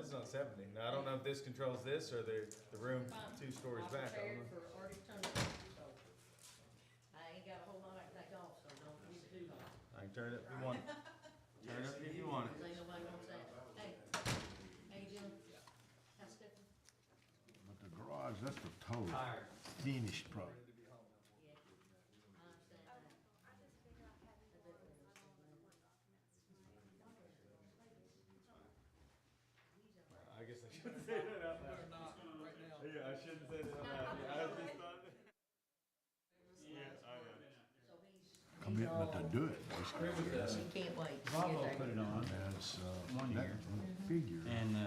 it's not 70. Now, I don't know if this controls this or the room 2 stories back. I don't know. For Arctic Thunder, so I ain't got a whole lot I can take off, so don't leave it too long. I can turn it up if you want it. Turn it up if you want it. Ain't nobody gonna say, hey, how you doing? How's Stephanie? But the garage, that's the total finished product. Yeah, I understand that. I guess I shouldn't say that out loud. Yeah, I shouldn't say that out loud. Yeah, I just thought. Yeah, I know. So he's Commitment to do it, basically. Yes. he can't wait to Volvo get put there. it on, That's, 1 that year. figure, and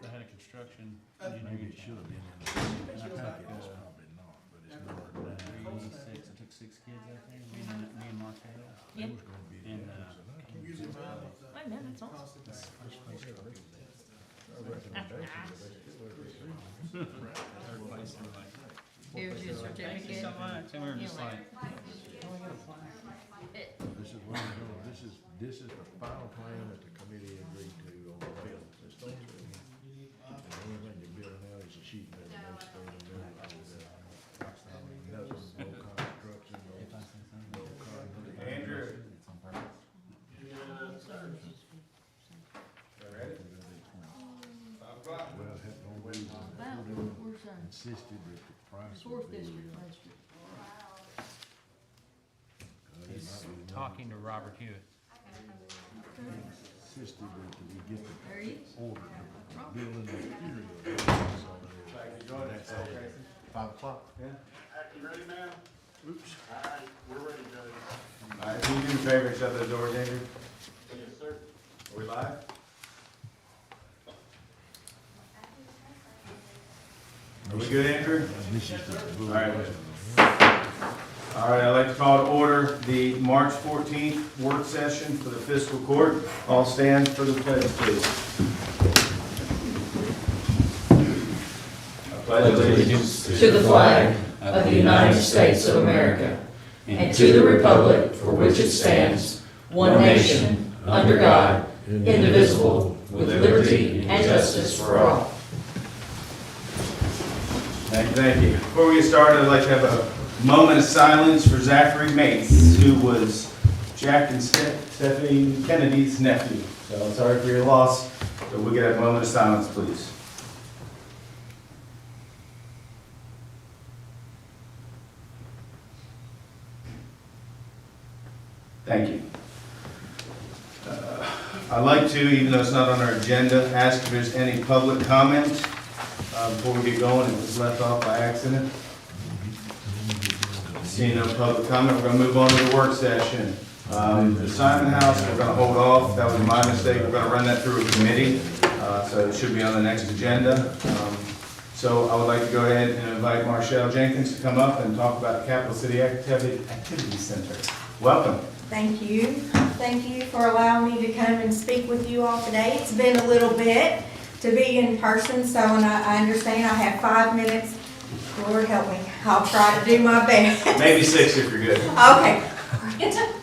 they had a construction maybe engineering it should have been in the packet, it's probably not, but it's not. 386. I took 6 kids out there, me and Martell. It was gonna be. And Wait a minute, it's on. Here's your Thank you certificate. so much. And we were just like, This is what we're doing, this is the final plan that the committee agreed to on the bill. This thing, and the only thing you're building out is a sheet metal, no stone, no, nothing, no construction, no concrete. Andrew. it's on purpose. You ready? 5 o'clock. Well, had no reason, Wow, where's insisted that the price fourth would be. district last year? He's talking to Robert Hewitt. Insisted that we get There he the is. order, the building material. That's all it is. Thank you. Join us. That's all. Okay. 5 o'clock? Yeah. You ready, ma'am? Oops. All right, we're ready, Judge. All right, can you do me a favor and shut those doors, Andrew? Yes, sir. Are we live? Are we good, Andrew? This is the. All right. All right, I'd like to call to order the March 14th work session for the Fiscal Court. All stand for the pledge, please. I pledge allegiance to the flag of the United States of America and to the republic for which it stands, one nation, under God, indivisible, with liberty and justice for all. Thank you. Before we get started, I'd like to have a moment of silence for Zachary Mates, who was Jack and Stephanie Kennedy's nephew. So I'm sorry for your loss, but we'll get a moment of silence, please. Thank you. I'd like to, even though it's not on our agenda, ask if there's any public comment before we get going. It was left off by accident. Seeing no public comment, we're going to move on to the work session. The Simon House, we're going to hold off. That was my mistake. We're going to run that through a committee, so it should be on the next agenda. So I would like to go ahead and invite Marshall Jenkins to come up and talk about the Capital City Activity Center. Welcome. Thank you. Thank you for allowing me to come and speak with you all today. It's been a little bit to be in person, so and I understand I have 5 minutes. Lord help me. I'll try to do my best. Maybe 6 if you're good. Okay.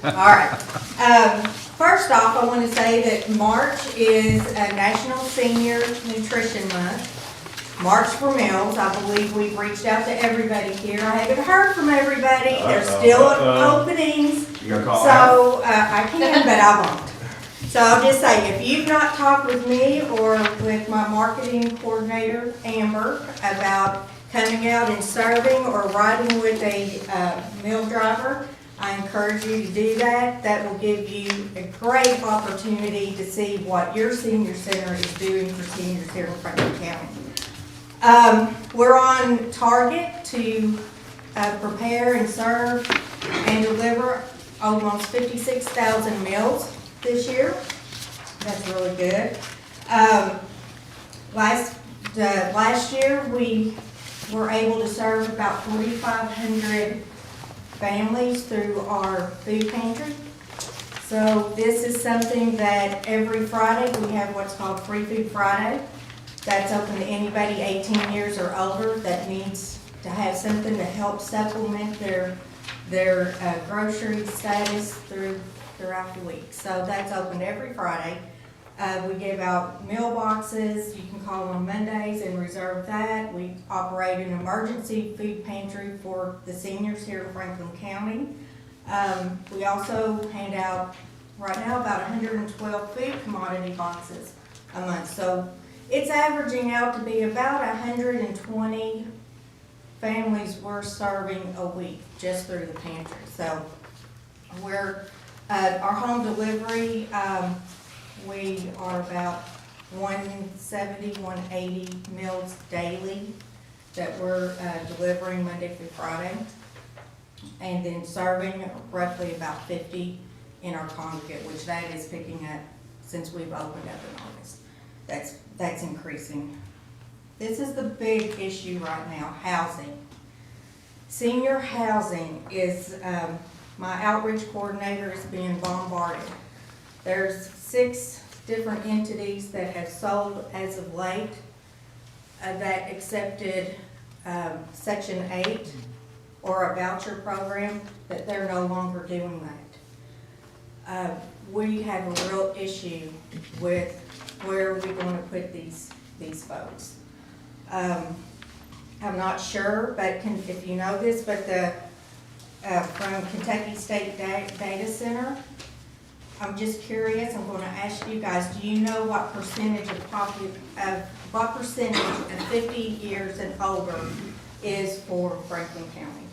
All right. First off, I want to say that March is a National Senior Nutrition Month. March for Meals. I believe we've reached out to everybody here. I haven't heard from everybody. There's still openings. You gonna call out? So I can, but I won't. So I'll just say, if you've not talked with me or with my marketing coordinator, Amber, about coming out and serving or riding with a meal driver, I encourage you to do that. That will give you a great opportunity to see what your senior center is doing for seniors here in Franklin County. We're on target to prepare and serve and deliver almost 56,000 meals this year. That's really good. Last year we were able to serve about 4,500 families through our food pantry. So this is something that every Friday we have what's called Free Food Friday. That's open to anybody 18 years or older that needs to have something to help supplement their grocery status throughout the week. So that's open every Friday. We give out mailboxes. You can call on Mondays and reserve that. We operate an emergency food pantry for the seniors here in Franklin County. We also hand out, right now, about 112 food commodity boxes a month. So it's averaging out to be about 120 families we're serving a week just through the pantry. So we're, our home delivery, we are about 170, 180 meals daily that we're delivering Monday through Friday. And then serving roughly about 50 in our congregate, which that is picking up since we've opened up in August. That's increasing. This is the big issue right now, housing. Senior housing is, my outreach coordinator is being bombarded. There's 6 different entities that have sold as of late that accepted Section 8 or a voucher program, that they're no longer doing that. We have a real issue with where we're going to put these folks. I'm not sure, but if you know this, but from Kentucky State Data Center, I'm just curious, I'm gonna ask you guys, do you know what percentage of 50 years and older is for Franklin County?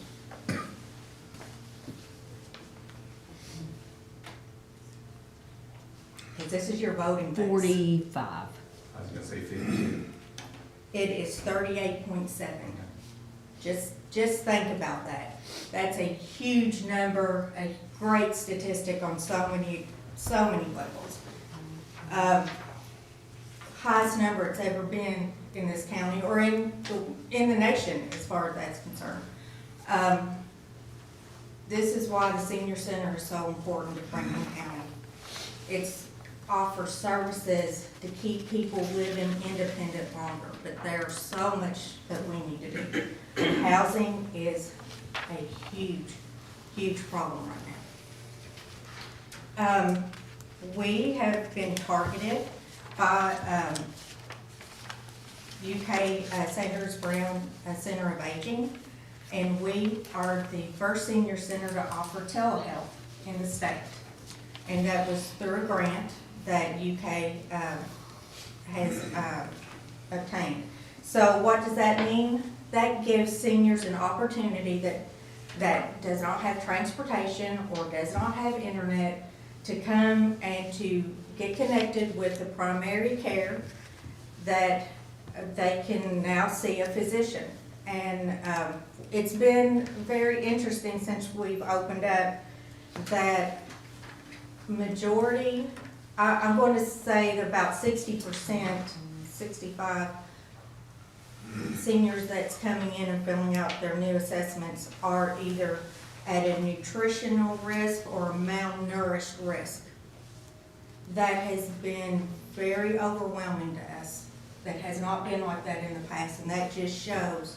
Because this is your voting base. 45. I was gonna say 50. It is 38.7. Just think about that. That's a huge number, a great statistic on so many levels. Highest number it's ever been in this county or in the nation as far as that's concerned. This is why the senior center is so important to Franklin County. It's offers services to keep people living independent longer, but there's so much that we need to do. Housing is a huge problem right now. We have been targeted by UK Sanders Brown Center of Aging, and we are the first senior center to offer telehealth in the state. And that was through a grant that UK has obtained. So what does that mean? That gives seniors an opportunity that does not have transportation or does not have internet to come and to get connected with the primary care, that they can now see a physician. And it's been very interesting since we've opened up that majority, I'm going to say that about 60%, 65 seniors that's coming in and filling out their new assessments are either at a nutritional risk or a malnourished risk. That has been very overwhelming to us. That has not been like that in the past, and that just shows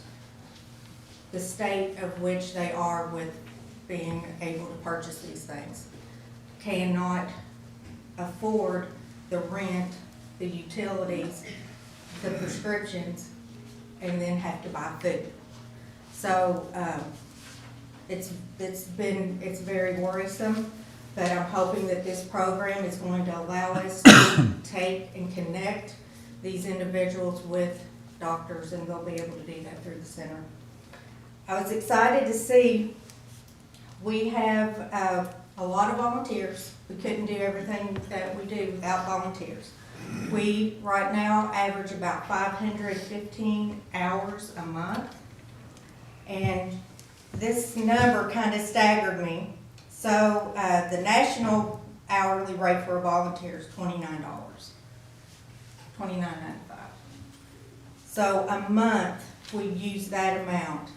the state of which they are with being able to purchase these things. Cannot afford the rent, the utilities, the prescriptions, and then have to buy food. So it's very worrisome, but I'm hoping that this program is going to allow us to take and connect these individuals with doctors, and they'll be able to do that through the center. I was excited to see we have a lot of volunteers. We couldn't do everything that we do without volunteers. We, right now, average about 515 hours a month. And this number kind of staggered me. So the national hourly rate for a volunteer is $29, $29.95. So a month, we use that amount.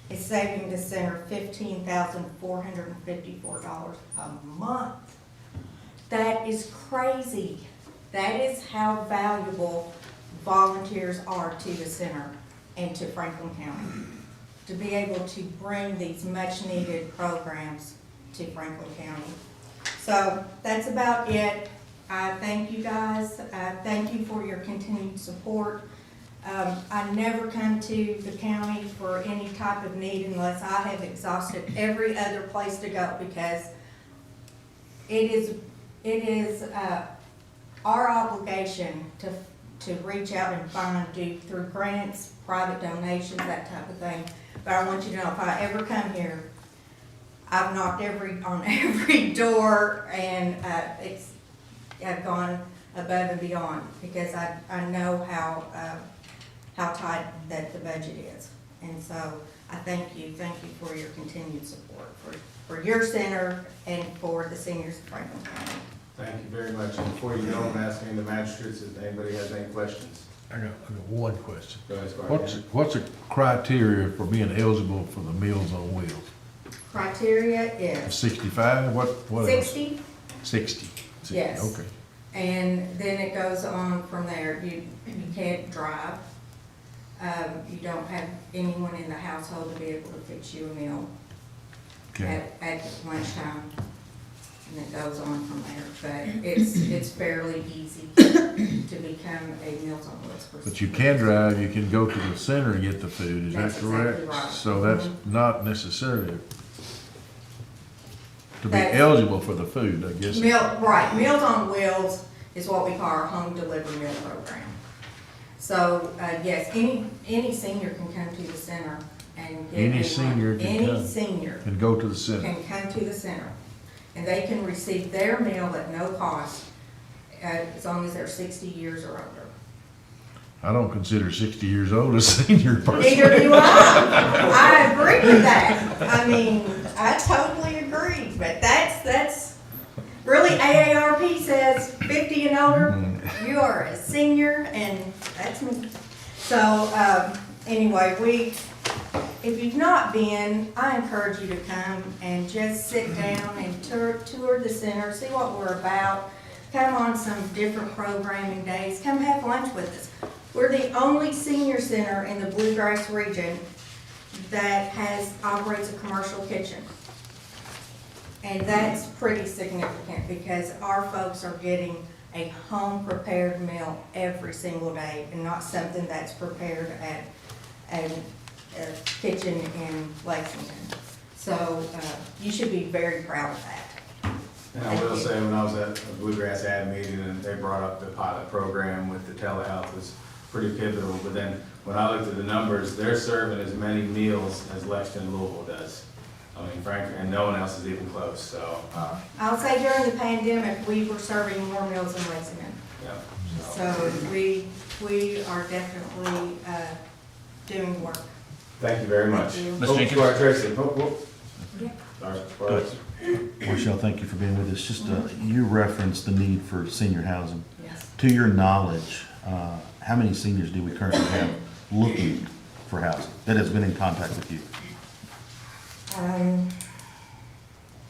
It's saving the center $15,454 a month. That is crazy. That is how valuable volunteers are to the center and to Franklin County, to be able to bring these much-needed programs to Franklin County. So that's about it. I thank you guys. Thank you for your continued support. I never come to the county for any type of need unless I have exhausted every other place to go, because it is our obligation to reach out and find, through grants, private donations, that type of thing. But I want you to know, if I ever come here, I've knocked on every door, and I've gone above and beyond, because I know how tight that the budget is. And so I thank you for your continued support for your center and for the seniors of Franklin County. Thank you very much. And before you go, I'm asking the magistrates if anybody has any questions. I got one question. Go ahead, Squire. What's the criteria for being eligible for the Meals on Wheels? Criteria is 65, what is it? 60, 60. Yes. Okay. and then it goes on from there. You can't drive. You don't have anyone in the household to be able to fix you a meal Okay. at lunchtime. And it goes on from there, but it's fairly easy to become a Meals on Wheels person. But you can drive, you can go to the center and get the food, is that That's exactly correct? right. So that's Mhm. not necessarily to be That's- eligible for the food, I guess. Right, Meals on Wheels is what we call our home delivery meal program. So, yes, any senior can come to the center and get. Any senior can come. Any senior And go to the center. can come to the center, and they can receive their meal at no cost, as long as they're 60 years or older. I don't consider 60 years old a senior person. Neither do I. I agree with that. I mean, I totally agree, but that's, really AARP says 50 and older, you are a senior, and that's me. So, anyway, if you've not been, I encourage you to come and just sit down and tour the center, see what we're about. Come on some different programming days, come have lunch with us. We're the only senior center in the Bluegrass region that operates a commercial kitchen. And that's pretty significant, because our folks are getting a home-prepared meal every single day, and not something that's prepared at a kitchen in Lexington. So, you should be very proud of that. And I will say, when I was at a Bluegrass ad meeting, and they brought up the pilot program with the telehealth was pretty pivotal, but then when I looked at the numbers, they're serving as many meals as Lexington Louisville does. I mean, frankly, and no one else is even close, so, I'll say during the pandemic, we were serving more meals in Lexington. yeah. So we are definitely, doing work. Thank you very much. Thank you. Ms. Oh, Jenkins? Squire Tracy, Yeah. Sorry. Marshall, thank you for being with us. Just, you referenced the need for senior housing. Yes. To your knowledge, how many seniors do we currently have looking for housing that has been in contact with you? I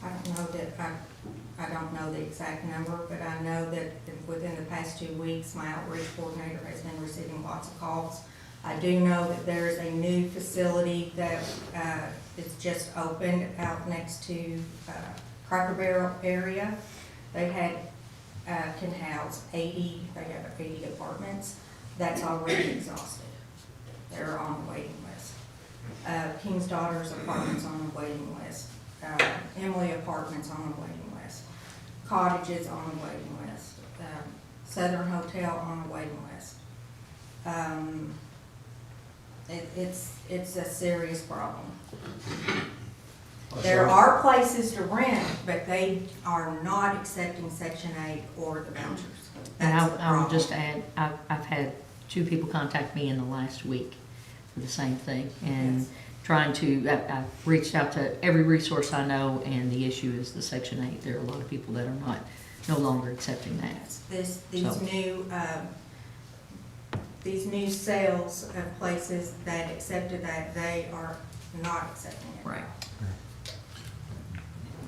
don't know that, I don't know the exact number, but I know that within the past 2 weeks, my outreach coordinator has been receiving lots of calls. I do know that there is a new facility that, is just opened out next to, Cracker Barrel area. They can house 80, they have 80 apartments. That's already exhausted. They're on the waiting list. King's Daughters Apartments on the waiting list. Emily Apartments on the waiting list. Cottages on the waiting list. Southern Hotel on the waiting list. It's a serious problem. There are places to rent, but they are not accepting Section 8 or the vouchers. And That's the I will problem. just add, I've had 2 people contact me in the last week for the same thing. And Yes. trying to, I've reached out to every resource I know, and the issue is the Section 8. There are a lot of people that are no longer accepting that. These new sales of places that accepted that, they are not accepting it. Right.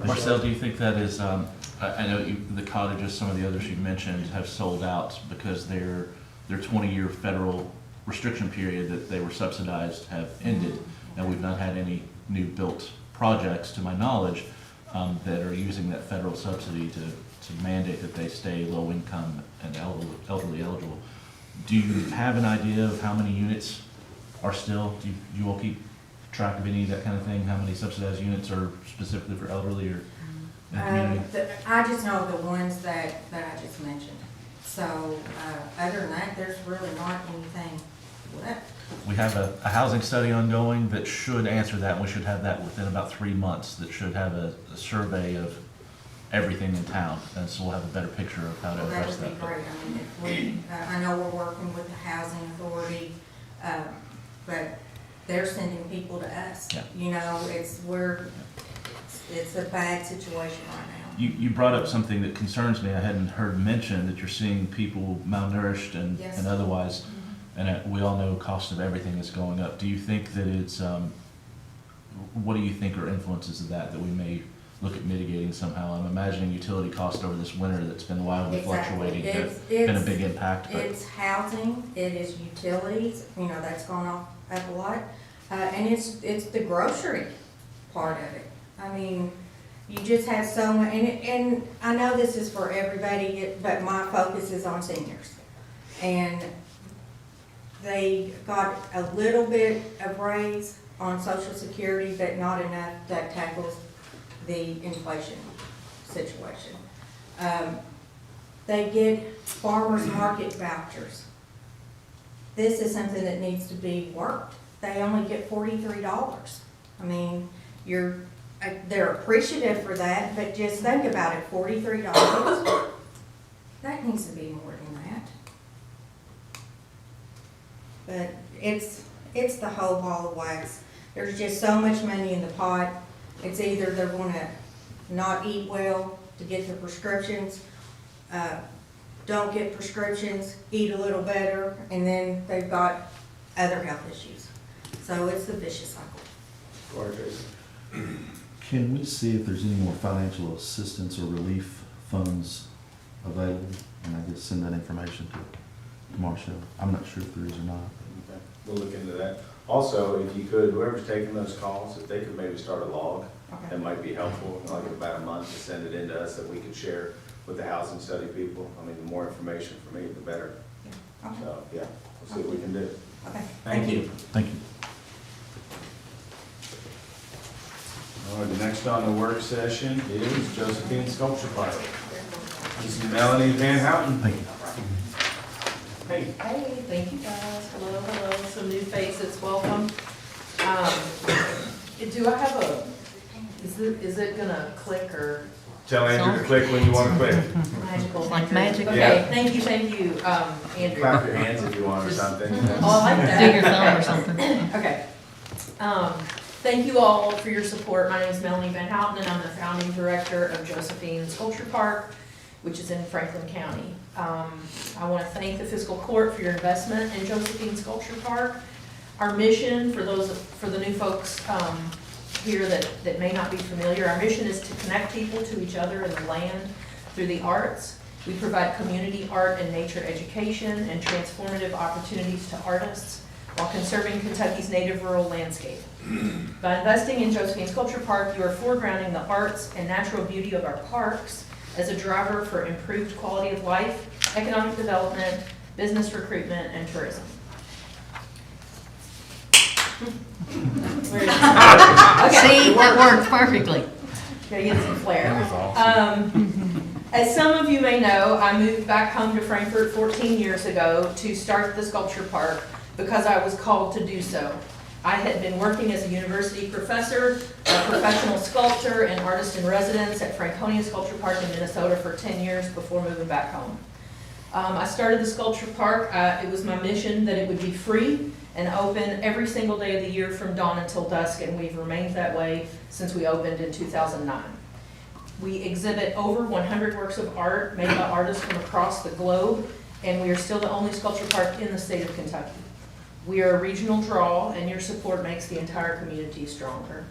Marcel, do you think that is, I know the cottages, some of the others you mentioned have sold out because their 20-year federal restriction period that they were subsidized have ended, and we've not had any new built projects, to my knowledge, that are using that federal subsidy to to mandate that they stay low income and elderly eligible. Do you have an idea of how many units are still, do you all keep track of any of that kind of thing? How many subsidized units are specifically for elderly or in the community? I just know the ones that I just mentioned. So, other than that, there's really not anything left. We have a housing study ongoing that should answer that, and we should have that within about 3 months, that should have a survey of everything in town, and so we'll have a better picture of how to Well, that address would be that. great. I mean, if we, I know we're working with the housing authority, but they're sending people to us. Yeah. You know, it's a bad situation right now. You brought up something that concerns me. I hadn't heard mentioned, that you're seeing people malnourished and Yes. and otherwise, and we all know cost of everything is going up. Do you think that it's, what do you think are influences of that we may look at mitigating somehow? I'm imagining utility costs over this winter that's been wildly Exactly. fluctuating have It's- been a big impact, but It's housing, it is utilities, you know, that's gone up a lot. And it's the grocery part of it. I mean, you just have so much, and I know this is for everybody, but my focus is on seniors. And they got a little bit of raise on Social Security, but not enough that tackles the inflation situation. They get farmers market vouchers. This is something that needs to be worked. They only get $43. I mean, they're appreciative for that, but just think about it, $43. That needs to be more than that. But it's the whole ball of wax. There's just so much money in the pot. It's either they're gonna not eat well to get their prescriptions, don't get prescriptions, eat a little better, and then they've got other health issues. So it's the vicious cycle. Can we see if there's any more financial assistance or relief funds available? And I guess send that information to Marshall. I'm not sure if there is or not. Okay, we'll look into that. Also, if you could, whoever's taking those calls, if they could maybe start a log, Okay. that might be helpful, like about a month, to send it in to us that we could share with the housing study people. I mean, the more information for me, the better. Okay. So, yeah, we'll see what we can do. Okay. Thank you. Thank you. All right, the next on the work session is Josephine Sculpture Park. This is Melanie Van Houten. Thank you. Hey. Hey, thank you guys. Hello, hello. Some new faces, welcome. Do I have is it gonna click or Tell Andrew to click when you want to click. magical? Like magic. Okay, Yeah. thank you, Andrew. Clap your hands if you want or something. Oh, I like that. Do your thumb or something. Okay. Thank you all for your support. My name is Melanie Van Houten, and I'm the founding director of Josephine Sculpture Park, which is in Franklin County. I want to thank the Fiscal Court for your investment in Josephine Sculpture Park. Our mission, for the new folks here that may not be familiar, our mission is to connect people to each other and the land through the arts. We provide community art and nature education and transformative opportunities to artists while conserving Kentucky's native rural landscape. By investing in Josephine Sculpture Park, you are foregrounding the arts and natural beauty of our parks as a driver for improved quality of life, economic development, business recruitment, and tourism. See, that worked perfectly. Gotta get some flair. As some of you may know, I moved back home to Frankfort 14 years ago to start the sculpture park because I was called to do so. I had been working as a university professor, a professional sculptor, and artist in residence at Franconia Sculpture Park in Minnesota for 10 years before moving back home. I started the sculpture park. It was my mission that it would be free and open every single day of the year from dawn until dusk, and we've remained that way since we opened in 2009. We exhibit over 100 works of art made by artists from across the globe, and we are still the only sculpture park in the state of Kentucky. We are a regional draw, and your support makes the entire community stronger.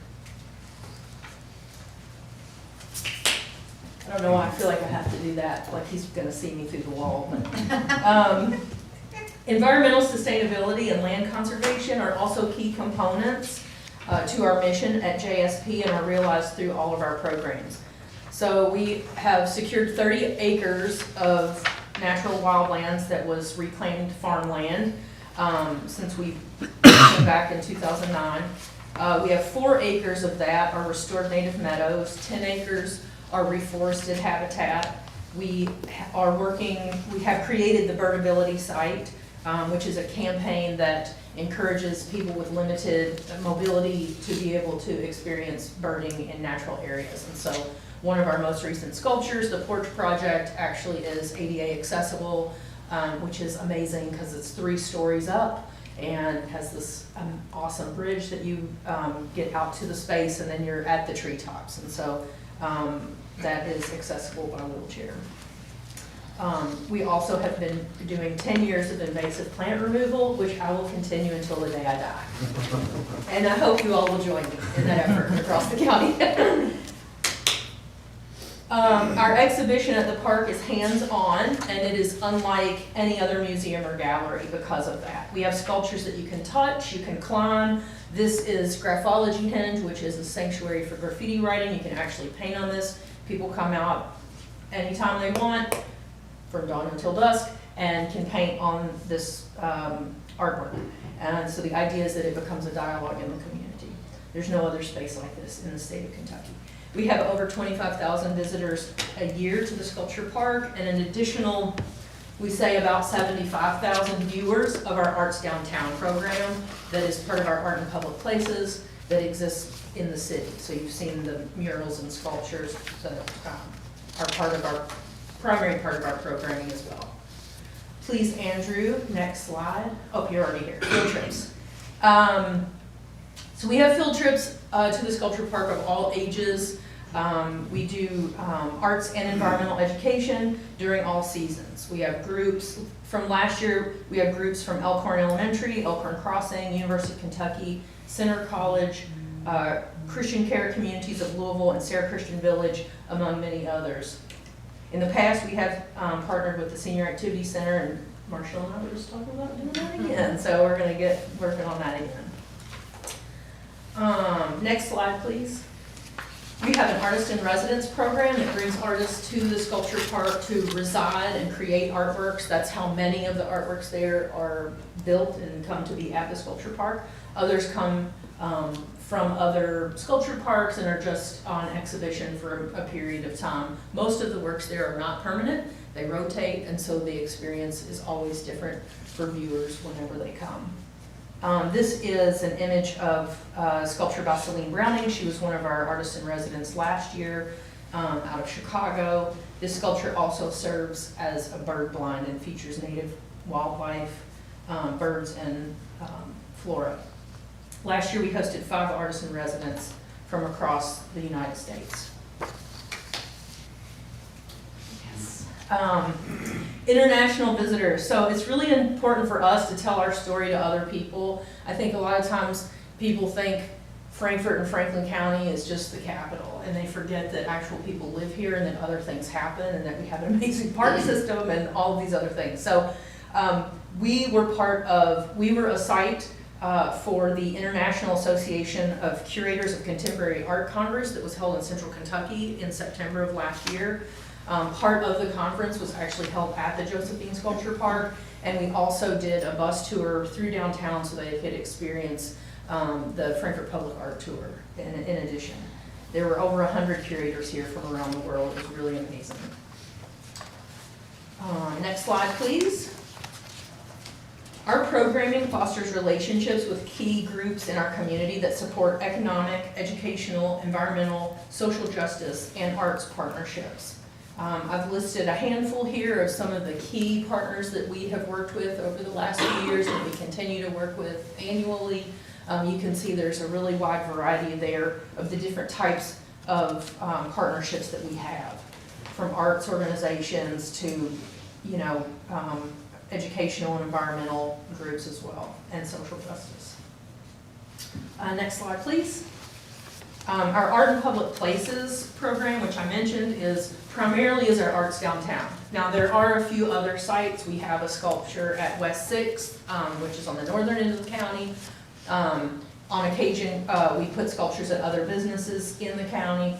I don't know why I feel like I have to do that, like he's gonna see me through the wall. But, environmental sustainability and land conservation are also key components to our mission at JSP and are realized through all of our programs. So we have secured 30 acres of natural wildlands that was reclaimed farmland since we came back in 2009. We have 4 acres of that are restored native meadows, 10 acres are reforested habitat. We have created the birdability site, which is a campaign that encourages people with limited mobility to be able to experience birding in natural areas. And so one of our most recent sculptures, the Porch Project, actually is ADA accessible, which is amazing because it's 3 stories up and has this awesome bridge that you get out to the space, and then you're at the treetops. And so that is accessible by wheelchair. We also have been doing 10 years of invasive plant removal, which I will continue until the day I die. And I hope you all will join me in that effort across the county. Our exhibition at the park is hands-on, and it is unlike any other museum or gallery because of that. We have sculptures that you can touch, you can climb. This is Graphology Henge, which is a sanctuary for graffiti writing. You can actually paint on this. People come out anytime they want, from dawn until dusk, and can paint on this artwork. And so the idea is that it becomes a dialogue in the community. There's no other space like this in the state of Kentucky. We have over 25,000 visitors a year to the sculpture park, and an additional, we say about 75,000 viewers of our Arts Downtown program that is part of our Art in Public Places that exists in the city. So you've seen the murals and sculptures that are primary part of our programming as well. Please, Andrew, next slide. Oh, you're already here. Field trips. So we have field trips to the sculpture park of all ages. We do arts and environmental education during all seasons. We have groups from last year. We have groups from Elkhorn Elementary, Elkhorn Crossing, University of Kentucky, Center College, Christian Care Communities of Louisville, and Sarah Christian Village, among many others. In the past, we have partnered with the Senior Activity Center, and Marshall and I were just talking about doing that again. So we're going to get working on that again. Next slide, please. We have an artist in residence program that brings artists to the sculpture park to reside and create artworks. That's how many of the artworks there are built and come to be at the sculpture park. Others come from other sculpture parks and are just on exhibition for a period of time. Most of the works there are not permanent. They rotate, and so the experience is always different for viewers whenever they come. This is an image of sculpture by Celine Browning. She was one of our artists in residence last year out of Chicago. This sculpture also serves as a bird blind and features native wildlife, birds, and flora. Last year we hosted 5 artists in residence from across the United States. International visitors. So it's really important for us to tell our story to other people. I think a lot of times people think Frankfort and Franklin County is just the capital, and they forget that actual people live here and that other things happen and that we have an amazing park system and all of these other things. So we were a site for the International Association of Curators of Contemporary Art Congress that was held in Central Kentucky in September of last year. Part of the conference was actually held at the Josephine Sculpture Park, and we also did a bus tour through downtown so they could experience the Frankfurt Public Art Tour in addition. There were over 100 curators here from around the world. It was really amazing. Next slide, please. Our programming fosters relationships with key groups in our community that support economic, educational, environmental, social justice, and arts partnerships. I've listed a handful here of some of the key partners that we have worked with over the last few years and we continue to work with annually. You can see there's a really wide variety there of the different types of partnerships that we have, from arts organizations to, educational and environmental groups as well, and social justice. Next slide, please. Our Art in Public Places program, which I mentioned, is primarily our Arts Downtown. Now, there are a few other sites. We have a sculpture at West 6th, which is on the northern end of the county. On occasion, we put sculptures at other businesses in the county.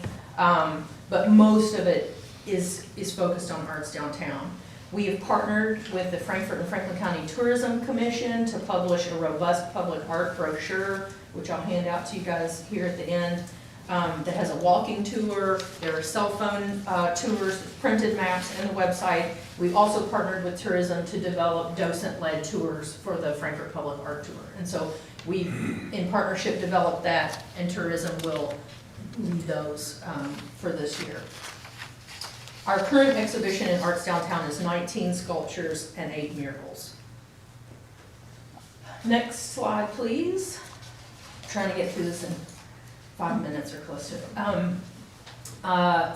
but most of it is focused on arts downtown. We have partnered with the Frankfort and Franklin County Tourism Commission to publish a robust public art brochure, which I'll hand out to you guys here at the end, that has a walking tour. There are cell phone tours, printed maps, and the website. We've also partnered with tourism to develop docent-led tours for the Frankfort Public Art Tour. And so we, in partnership, developed that, and tourism will lead those for this year. Our current exhibition in Arts Downtown is 19 sculptures and 8 murals. Next slide, please. Trying to get through this in 5 minutes or close to it.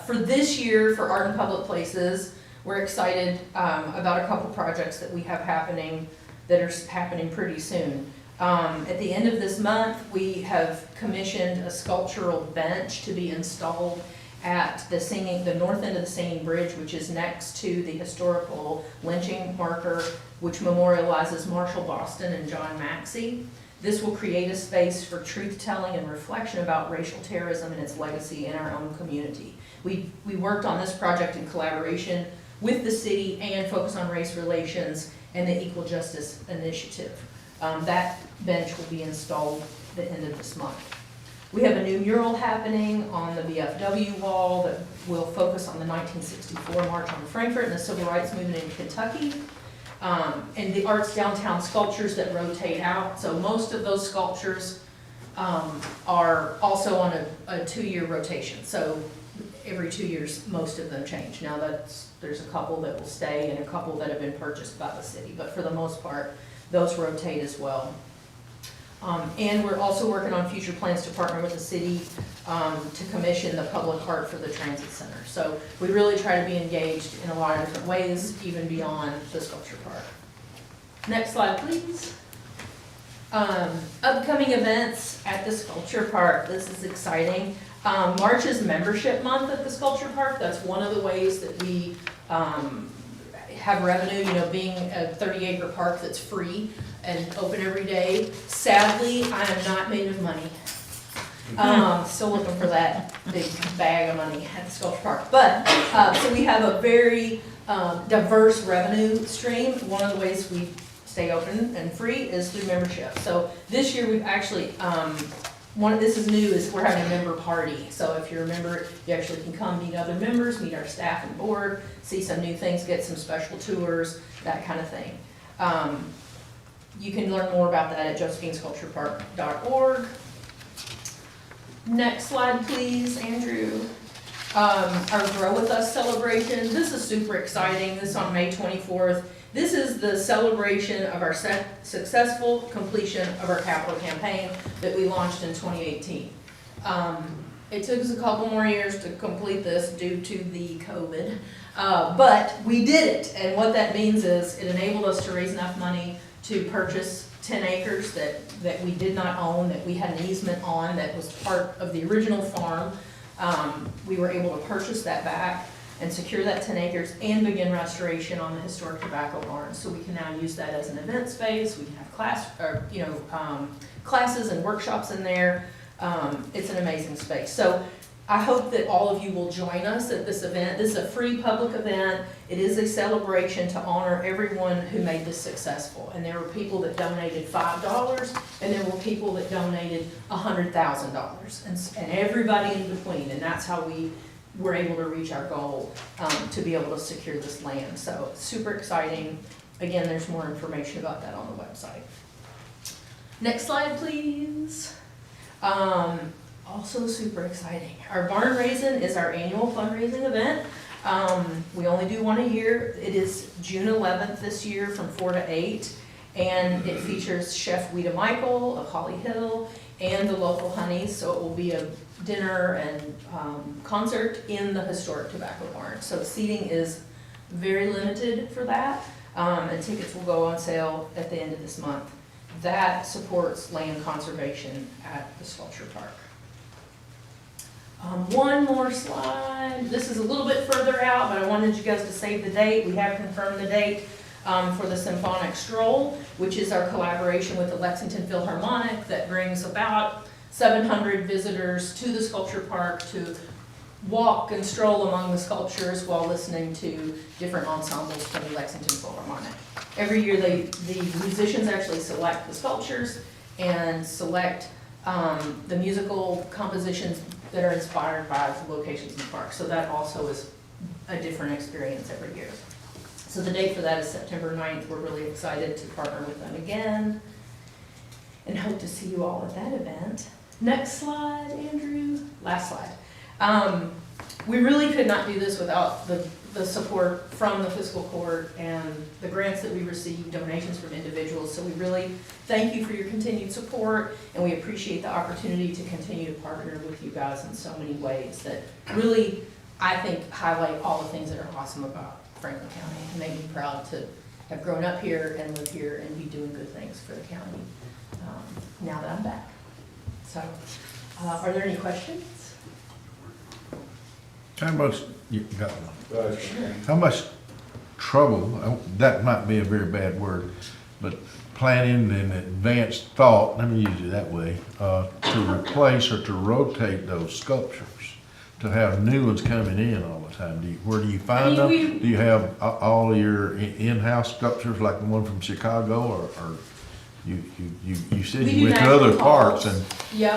For this year, for Art in Public Places, we're excited about a couple projects that we have happening that are happening pretty soon. At the end of this month, we have commissioned a sculptural bench to be installed at the north end of the Singing Bridge, which is next to the historical lynching marker, which memorializes Marshall Boston and John Maxey. This will create a space for truth-telling and reflection about racial terrorism and its legacy in our own community. We worked on this project in collaboration with the city and Focus on Race Relations and the Equal Justice Initiative. That bench will be installed at the end of this month. We have a new mural happening on the VFW wall that will focus on the 1964 March on Frankfort and the Civil Rights Movement in Kentucky. And the Arts Downtown sculptures that rotate out. So most of those sculptures are also on a 2-year rotation. So every 2 years, most of them change. Now there's a couple that will stay and a couple that have been purchased by the city. But for the most part, those rotate as well. And we're also working on future plans to partner with the city to commission the public art for the transit center. So we really try to be engaged in a lot of different ways, even beyond the sculpture park. Next slide, please. Upcoming events at the sculpture park. This is exciting. March is membership month at the sculpture park. That's one of the ways that we have revenue, being a 30-acre park that's free and open every day. Sadly, I am not made of money. Still looking for that big bag of money at the sculpture park. But, so we have a very diverse revenue stream. One of the ways we stay open and free is through membership. So this year we've actually, this is new, is we're having a member party. So if you're a member, you actually can come meet other members, meet our staff and board, see some new things, get some special tours, that kind of thing. You can learn more about that at josephinesculpturepark.org. Next slide, please, Andrew. Our Grow With Us celebration. This is super exciting. This is on May 24th. This is the celebration of our successful completion of our capital campaign that we launched in 2018. It took us a couple more years to complete this due to the COVID, but we did it. And what that means is it enabled us to raise enough money to purchase 10 acres that we did not own, that we had an easement on, that was part of the original farm. We were able to purchase that back and secure that 10 acres and begin restoration on the historic tobacco barn. So we can now use that as an event space. We can have classes and workshops in there. It's an amazing space. So I hope that all of you will join us at this event. This is a free public event. It is a celebration to honor everyone who made this successful. And there were people that donated $5, and there were people that donated $100,000, and everybody in between. And that's how we were able to reach our goal to be able to secure this land. So super exciting. Again, there's more information about that on the website. Next slide, please. Also super exciting. Our barn raising is our annual fundraising event. We only do one a year. It is June 11th this year from 4 to 8. And it features Chef Weta Michael of Holly Hill and the local honeys. So it will be a dinner and concert in the historic tobacco barn. So seating is very limited for that. And tickets will go on sale at the end of this month. That supports land conservation at the sculpture park. One more slide. This is a little bit further out, but I wanted you guys to save the date. We have confirmed the date for the Symphonic Stroll, which is our collaboration with the Lexington Philharmonic that brings about 700 visitors to the sculpture park to walk and stroll among the sculptures while listening to different ensembles from the Lexington Philharmonic. Every year, the musicians actually select the sculptures and select the musical compositions that are inspired by the locations in the park. So that also is a different experience every year. So the date for that is September 9th. We're really excited to partner with them again and hope to see you all at that event. Next slide, Andrew. Last slide. We really could not do this without the support from the Fiscal Court and the grants that we receive, donations from individuals. So we really thank you for your continued support, and we appreciate the opportunity to continue to partner with you guys in so many ways that really, I think, highlight all the things that are awesome about Franklin County and make me proud to have grown up here and live here and be doing good things for the county now that I'm back. So, are there any questions? How much, you got one? How much trouble, that might be a very bad word, but planning and advanced thought, let me use it that way, to replace or to rotate those sculptures, to have new ones coming in all the time? Where do you find them? Do you have all of your in-house sculptures like the one from Chicago, or you said you went to other parks and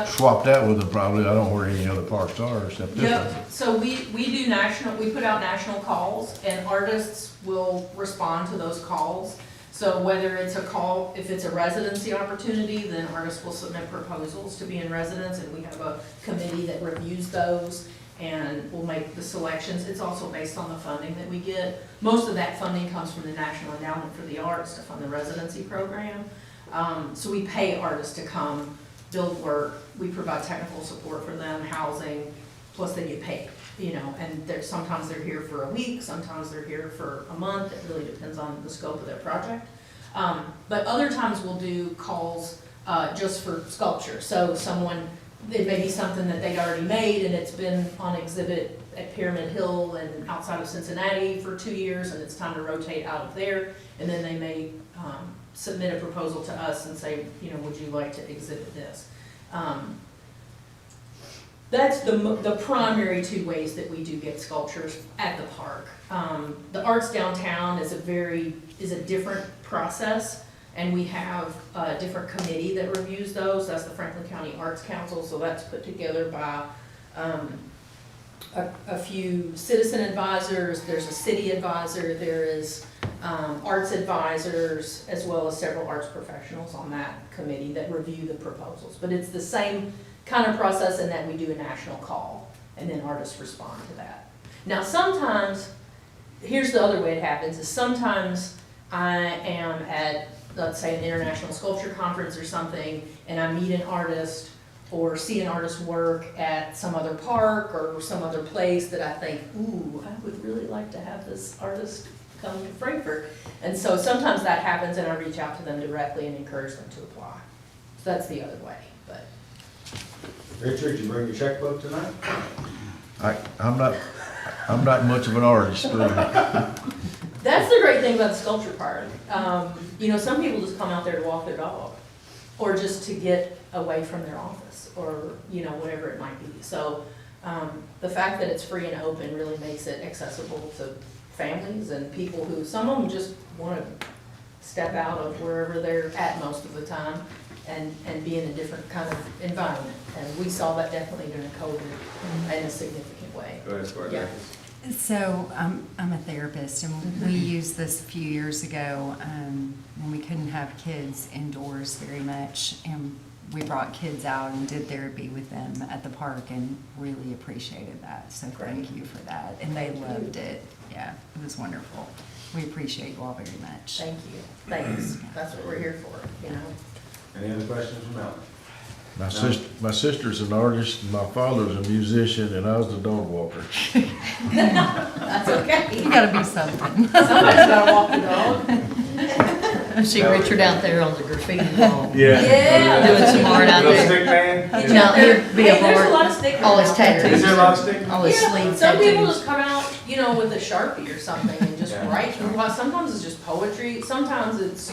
swapped out with them probably? I don't know where any other parks are except this one. Yep, so we do we put out national calls, and artists will respond to those calls. So whether it's a call, if it's a residency opportunity, then artists will submit proposals to be in residence, and we have a committee that reviews those and will make the selections. It's also based on the funding that we get. Most of that funding comes from the National Endowment for the Arts to fund the residency program. So we pay artists to come, build work, we provide technical support for them, housing, plus they get paid, you know, and sometimes they're here for a week, sometimes they're here for a month. It really depends on the scope of their project. But other times we'll do calls just for sculpture. So it may be something that they'd already made and it's been on exhibit at Pyramid Hill and outside of Cincinnati for 2 years, and it's time to rotate out of there, and then they may submit a proposal to us and say, you know, would you like to exhibit this? That's the primary two ways that we do get sculptures at the park. The Arts Downtown is a different process, and we have a different committee that reviews those. That's the Franklin County Arts Council, so that's put together by a few citizen advisors. There's a city advisor, there is arts advisors, as well as several arts professionals on that committee that review the proposals. But it's the same kind of process in that we do a national call, and then artists respond to that. Now sometimes, here's the other way it happens, is sometimes I am at, let's say, an international sculpture conference or something, and I meet an artist or see an artist's work at some other park or some other place that I think, ooh, I would really like to have this artist come to Frankfurt. And so sometimes that happens, and I reach out to them directly and encourage them to apply. So that's the other way. But Richard, you bring your checkbook tonight? I'm not much of an artist, believe me. that's the great thing about the sculpture park. You know, some people just come out there to walk their dog, or just to get away from their office, or, you know, whatever it might be. So the fact that it's free and open really makes it accessible to families and people who, some of them just want to step out of wherever they're at most of the time and be in a different kind of environment. And we saw that definitely during COVID in a significant way. Go ahead, Square. Yeah. So I'm a therapist, and we used this a few years ago when we couldn't have kids indoors very much, and we brought kids out and did therapy with them at the park, and really appreciated that. So thank you for that, and they loved it. Yeah, it was wonderful. We appreciate you all very much. Thank you. Thanks. That's what we're here for, you know. Any other questions from Ellen? My sister's an artist, and my father's a musician, and I was the dog walker. That's okay. You gotta be something. Somebody's gotta walk the dog. I see Richard out there on the graffiti wall. Yeah. Doing some art out Little there. stick man? No, he'd be a Hey, there's a lot of art, stickers all his out there. tattoos. Is there a lot of stick? All his Yeah, sleeve some people tattoos. just come out, you know, with a Sharpie or something and just Yeah. write. Well, sometimes it's just poetry, sometimes it's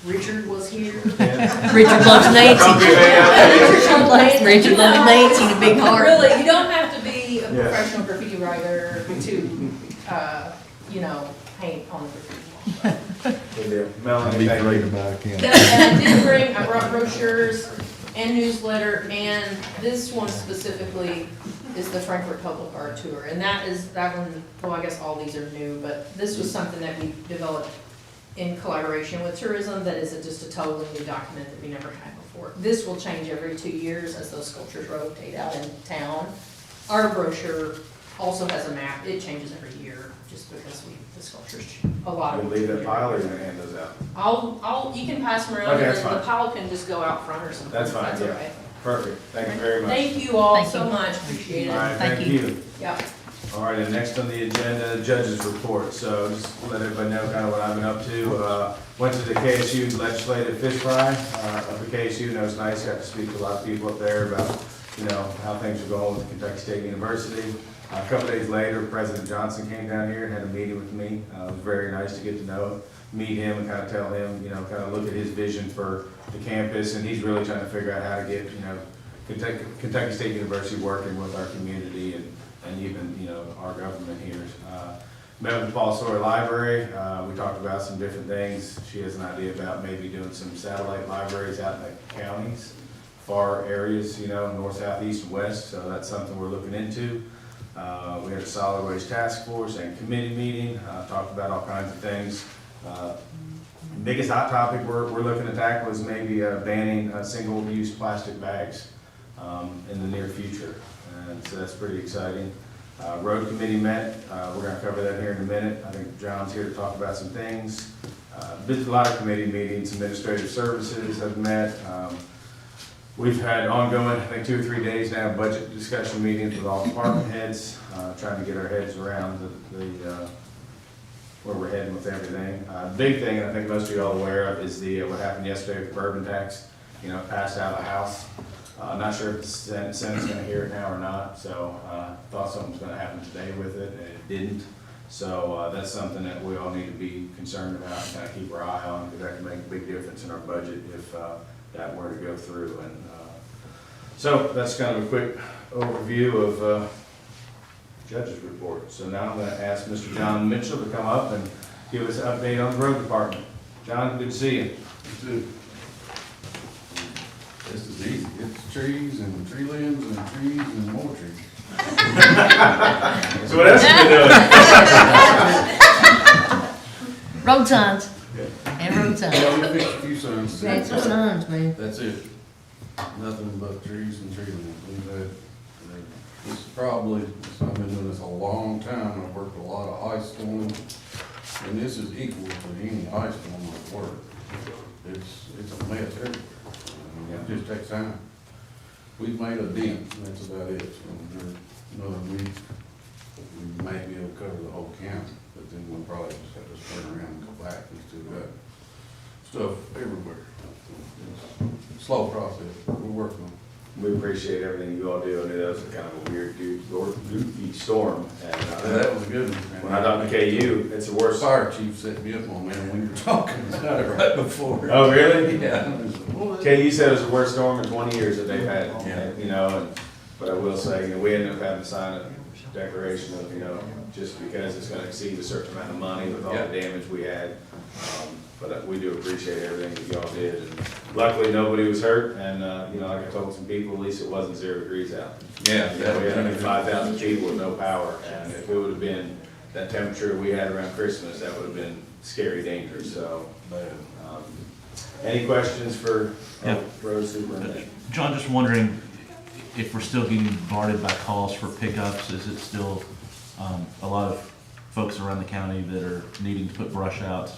Richard was here. Yeah. Richard loves Nancy. Don't be mad. Richard loves Nancy, the big heart. Really, you don't have to be a Yeah. professional graffiti writer to, you know, paint on the graffiti wall. Good deal. Melanie, Be thank great you. about it, Ken. And I did bring, I brought brochures and newsletter, and this one specifically is the Frankfurt Public Art Tour. And that one, well, I guess all these are new, but this was something that we developed in collaboration with tourism that is just a totally new document that we never had before. This will change every 2 years as those sculptures rotate out in town. Our brochure also has a map. It changes every year just because the sculptures, a lot of You them. leave that pile or you gonna hand those out? You can pass them around, Okay, and that's then the fine. pile can just go out front or something. That's fine, That's yeah. all right. Perfect. Thank you very much. Thank you all Thank so you. much, appreciate All it. right, Thank thank you. you. Yeah. All right, and next on the agenda, judge's report. So just let everybody know kind of what I've been up to. Went to the KSU legislative fish fry up at KSU, and it was nice. Got to speak to a lot of people up there about, you know, how things are going with Kentucky State University. A couple days later, President Johnson came down here and had a meeting with me. It was very nice to get to meet him and kind of tell him, you know, kind of look at his vision for the campus. And he's really trying to figure out how to get, you know, Kentucky State University working with our community and even, you know, our government here. Met with the Paul Sawyer Library. We talked about some different things. She has an idea about maybe doing some satellite libraries out in the counties, far areas, you know, north, south, east, and west. So that's something we're looking into. We had a solid waste task force and committee meeting, talked about all kinds of things. Biggest hot topic we're looking to tackle is maybe banning single-use plastic bags in the near future. And so that's pretty exciting. Road committee met. We're going to cover that here in a minute. I think John's here to talk about some things. Been a lot of committee meetings. Administrative services have met. We've had ongoing, I think 2 or 3 days now, budget discussion meetings with all department heads, trying to get our heads around where we're heading with everything. Big thing, and I think most of you all are aware of, is what happened yesterday with the bourbon tax. You know, passed out of the House. Not sure if the Senate's gonna hear it now or not, so thought something was gonna happen today with it, and it didn't. So that's something that we all need to be concerned about and kind of keep our eye on, because that can make a big difference in our budget if that were to go through. And so that's kind of a quick overview of judge's report. So now I'm gonna ask Mr. John Mitchell to come up and give us an update on the road department. John, good to see you. This is easy. It's trees and tree limbs and trees and more trees. So what else have you been doing? Road signs and road signs. Yeah, we fixed a few signs. That's your signs, man. That's it. Nothing but trees and tree limbs. We've had, this is probably, I've been doing this a long time. I've worked a lot of ice storms. And this is equal to any ice storm I've worked. It's a mess everywhere. It just takes time. We've made a dent, and that's about it. So there's another week, we may be able to cover the whole county, but then we'll probably just have to turn around and go back. We still got stuff everywhere. It's a slow process, but we're working on it. We appreciate everything you all do. I knew that was kind of a weird, goofy storm. And That was a good one. when I talked to KU, it's the worst. Fire chief set me up on, man, we were talking about it right before. Oh, really? Yeah. KU said it was the worst storm in 20 years that they've had. Yeah. You know, but I will say, you know, we ended up having to sign a declaration of, you know, just because it's going to exceed a certain amount of money with all the damage we had. But we do appreciate everything that y'all did. And luckily, nobody was hurt. And, you know, like I told some people, at least it wasn't 0 degrees out. Yeah. You know, we had 5,000 people with no power. And if it would have been that temperature we had around Christmas, that would have been scary dangerous. So, any questions for Road Superintendent? John, just wondering if we're still getting bombarded by calls for pickups. Is it still a lot of folks around the county that are needing to put brush out?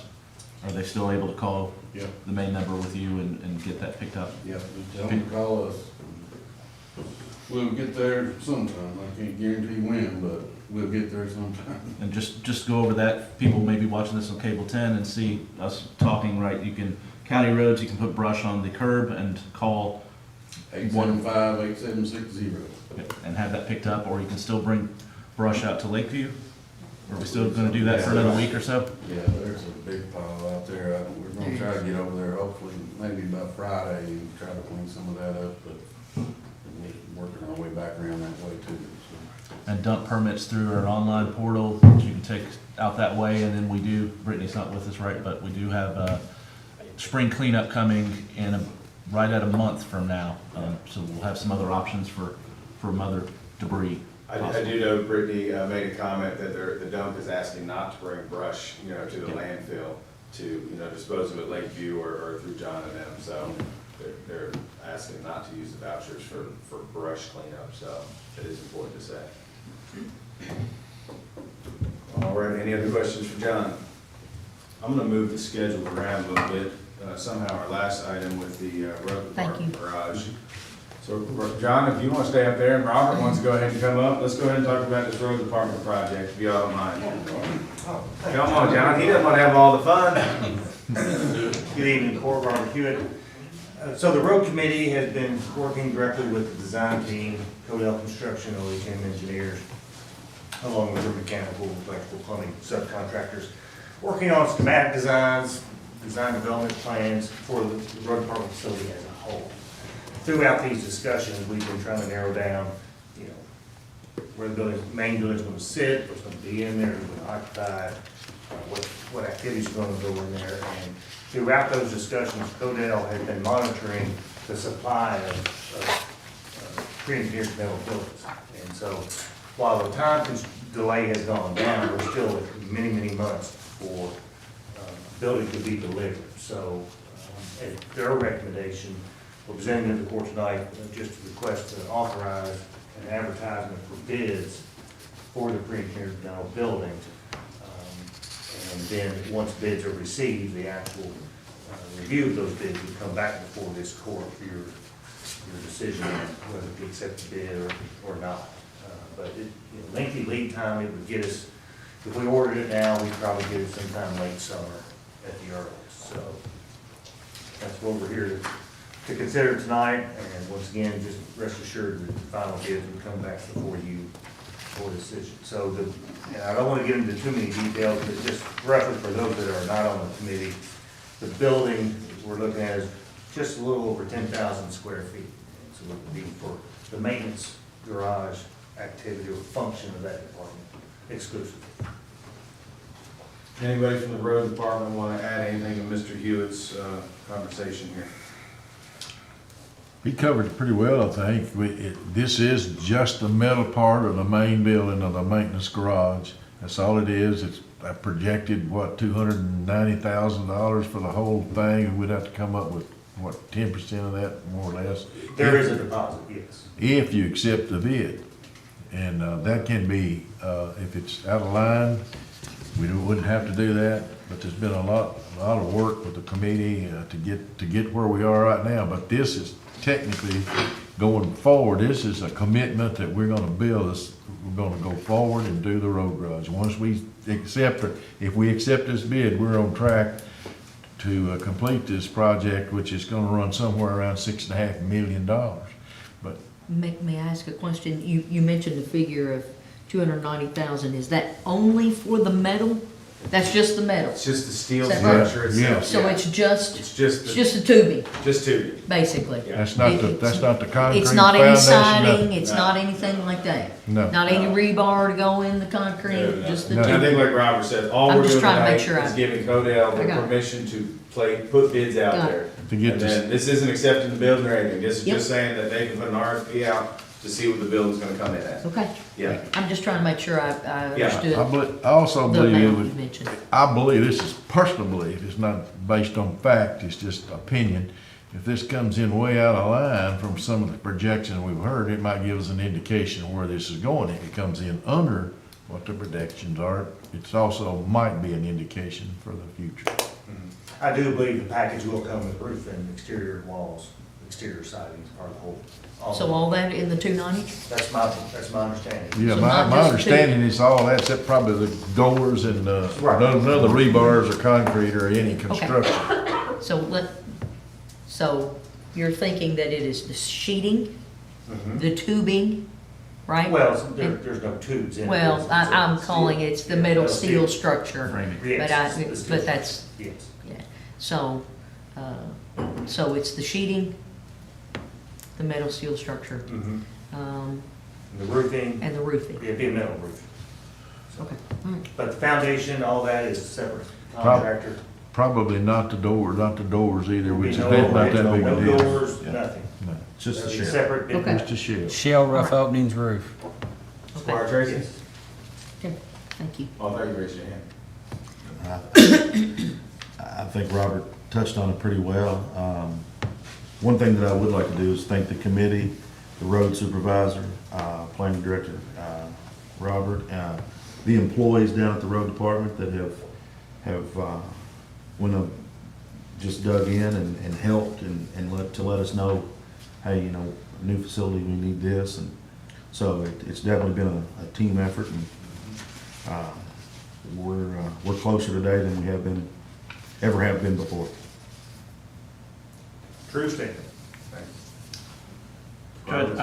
Are they still able to call Yep. the main number with you and get that picked up? Yeah, tell them to call us. We'll get there sometime. I can't guarantee when, but we'll get there sometime. And just go over that. People may be watching this on Cable 10 and see us talking, right? You can, county roads, you can put brush on the curb and call 875-8760. and have that picked up, or you can still bring brush out to Lakeview. Are we still gonna do that for another week or so? Yeah, there's a big pile out there. We're gonna try to get over there hopefully maybe by Friday and try to clean some of that up, but we're working our way back around that way too. So. and dump permits through our online portal, which you can take out that way. And then we do, Brittany's not with us, right, but we do have spring cleanup coming in right at a month from now. So we'll have some other options for other debris. I do know Brittany made a comment that the dump is asking not to bring brush, to the landfill to, dispose of it at Lakeview or through John and them. So they're asking not to use the vouchers for brush cleanup, so it is important to say. All right, any other questions for John? I'm gonna move the schedule around a little bit. Somehow our last item with the road department garage. So, John, if you want to stay up there, and Robert wants to go ahead and come up, let's go ahead and talk about this road department project, if you all don't mind. Come on, John, he doesn't want to have all the fun. Good evening, Court, Robert Hewitt. So the road committee has been working directly with the design team, Codell Construction, OHM engineers, along with their mechanical, electrical, plumbing subcontractors, working on schematic designs, design development plans for the road department facility as a whole. Throughout these discussions, we've been trying to narrow down, where the main building's going to sit, what's going to be in there, who's going to occupy it, what activities are going to go in there. And throughout those discussions, Codell has been monitoring the supply of pre-engineered metal buildings. And so while the time delay has gone down, we're still at many, many months for building to be delivered. So at their recommendation, we're presenting to the court tonight just to request to authorize an advertisement for bids for the pre-engineered metal building. And then once bids are received, the actual review of those bids would come back before this court for your decision on whether to accept the bid or not. But lengthy lead time, it would get us, if we ordered it now, we'd probably get it sometime late summer at the earliest. So that's what we're here to consider tonight. And once again, just rest assured that the final bids would come back before you for a decision. So and I don't want to get into too many details, but just roughly for those that are not on the committee, the building we're looking at is just a little over 10,000 square feet. So it would be for the maintenance garage activity or function of that department exclusively. Anybody from the road department want to add anything to Mr. Hewitt's conversation here? He covered it pretty well, I think. This is just the metal part of the main building of the maintenance garage. That's all it is. It's projected, $290,000 for the whole thing, and we'd have to come up with, 10% of that, more or less? There is a deposit, yes. If you accept the bid. And that can be, if it's out of line, we wouldn't have to do that. But there's been a lot of work with the committee to get where we are right now. But this is technically going forward. This is a commitment that we're going to build this. We're going to go forward and do the road garage. Once we accept it, if we accept this bid, we're on track to complete this project, which is going to run somewhere around $6.5 million. But May I ask a question? You mentioned the figure of 290,000. Is that only for the metal? That's just the metal? It's just the steel Is that right? structure itself. So it's just the tubing, Just tubing. basically? Yeah. that's not the concrete It's not any foundation, siding, nothing. it's No. not anything like that? No. Not any rebar to go in the concrete, No. just the No. I tubing? think like Robert said, all I'm we're just doing trying to make tonight sure is I- giving Codell I the got it. permission to put bids out Got it. there. To get And this, then, this isn't accepting the building or anything, this is Yep. just saying that they can put an RFP out to see what the building's gonna come in at. Okay, Yeah. I'm just trying to make sure I Yeah. understood I also the believe it amount would, you mentioned. I believe, this is personal belief, it's not based on fact, it's just opinion. If this comes in way out of line from some of the projections we've heard, it might give us an indication of where this is going. If it comes in under what the projections are, it's also might be an indication for the future. I do believe the package will come with roof and exterior walls, exterior sidings, part of the whole. So all that in the 290? That's my understanding. Yeah, So my not just understanding is all that, except probably the doors and, Right. none of the rebars or concrete or any construction. So you're thinking that it is the sheeting, Mhm. the tubing, right? Well, there's no tubes in it. Well, It's a I'm calling steel. it, it's the Yeah, metal metal steel structure. Framing. Yes, But the steel but that's, structure. Yes. yeah, so it's the sheeting, the metal steel structure. Mhm. And the roofing, and the roofing. it'd be a metal roof. Okay, all right. But the foundation, all that is a separate contractor. Probably not the doors either, which is No not that big a no deal. doors, Yeah. nothing. No, Just a That'd be shell. separate bid. Okay. just a shell. Shell rough openings roof. Squire Tracy? Yes. Okay, thank you. Oh, I thought you raised your hand. I think Robert touched on it pretty well. One thing that I would like to do is thank the committee, the road supervisor, planning director, Robert, the employees down at the road department that have just dug in and helped and let us know, hey, new facility, we need this. And so it's definitely been a team effort, and we're closer today than we ever have been before. True statement. Judge,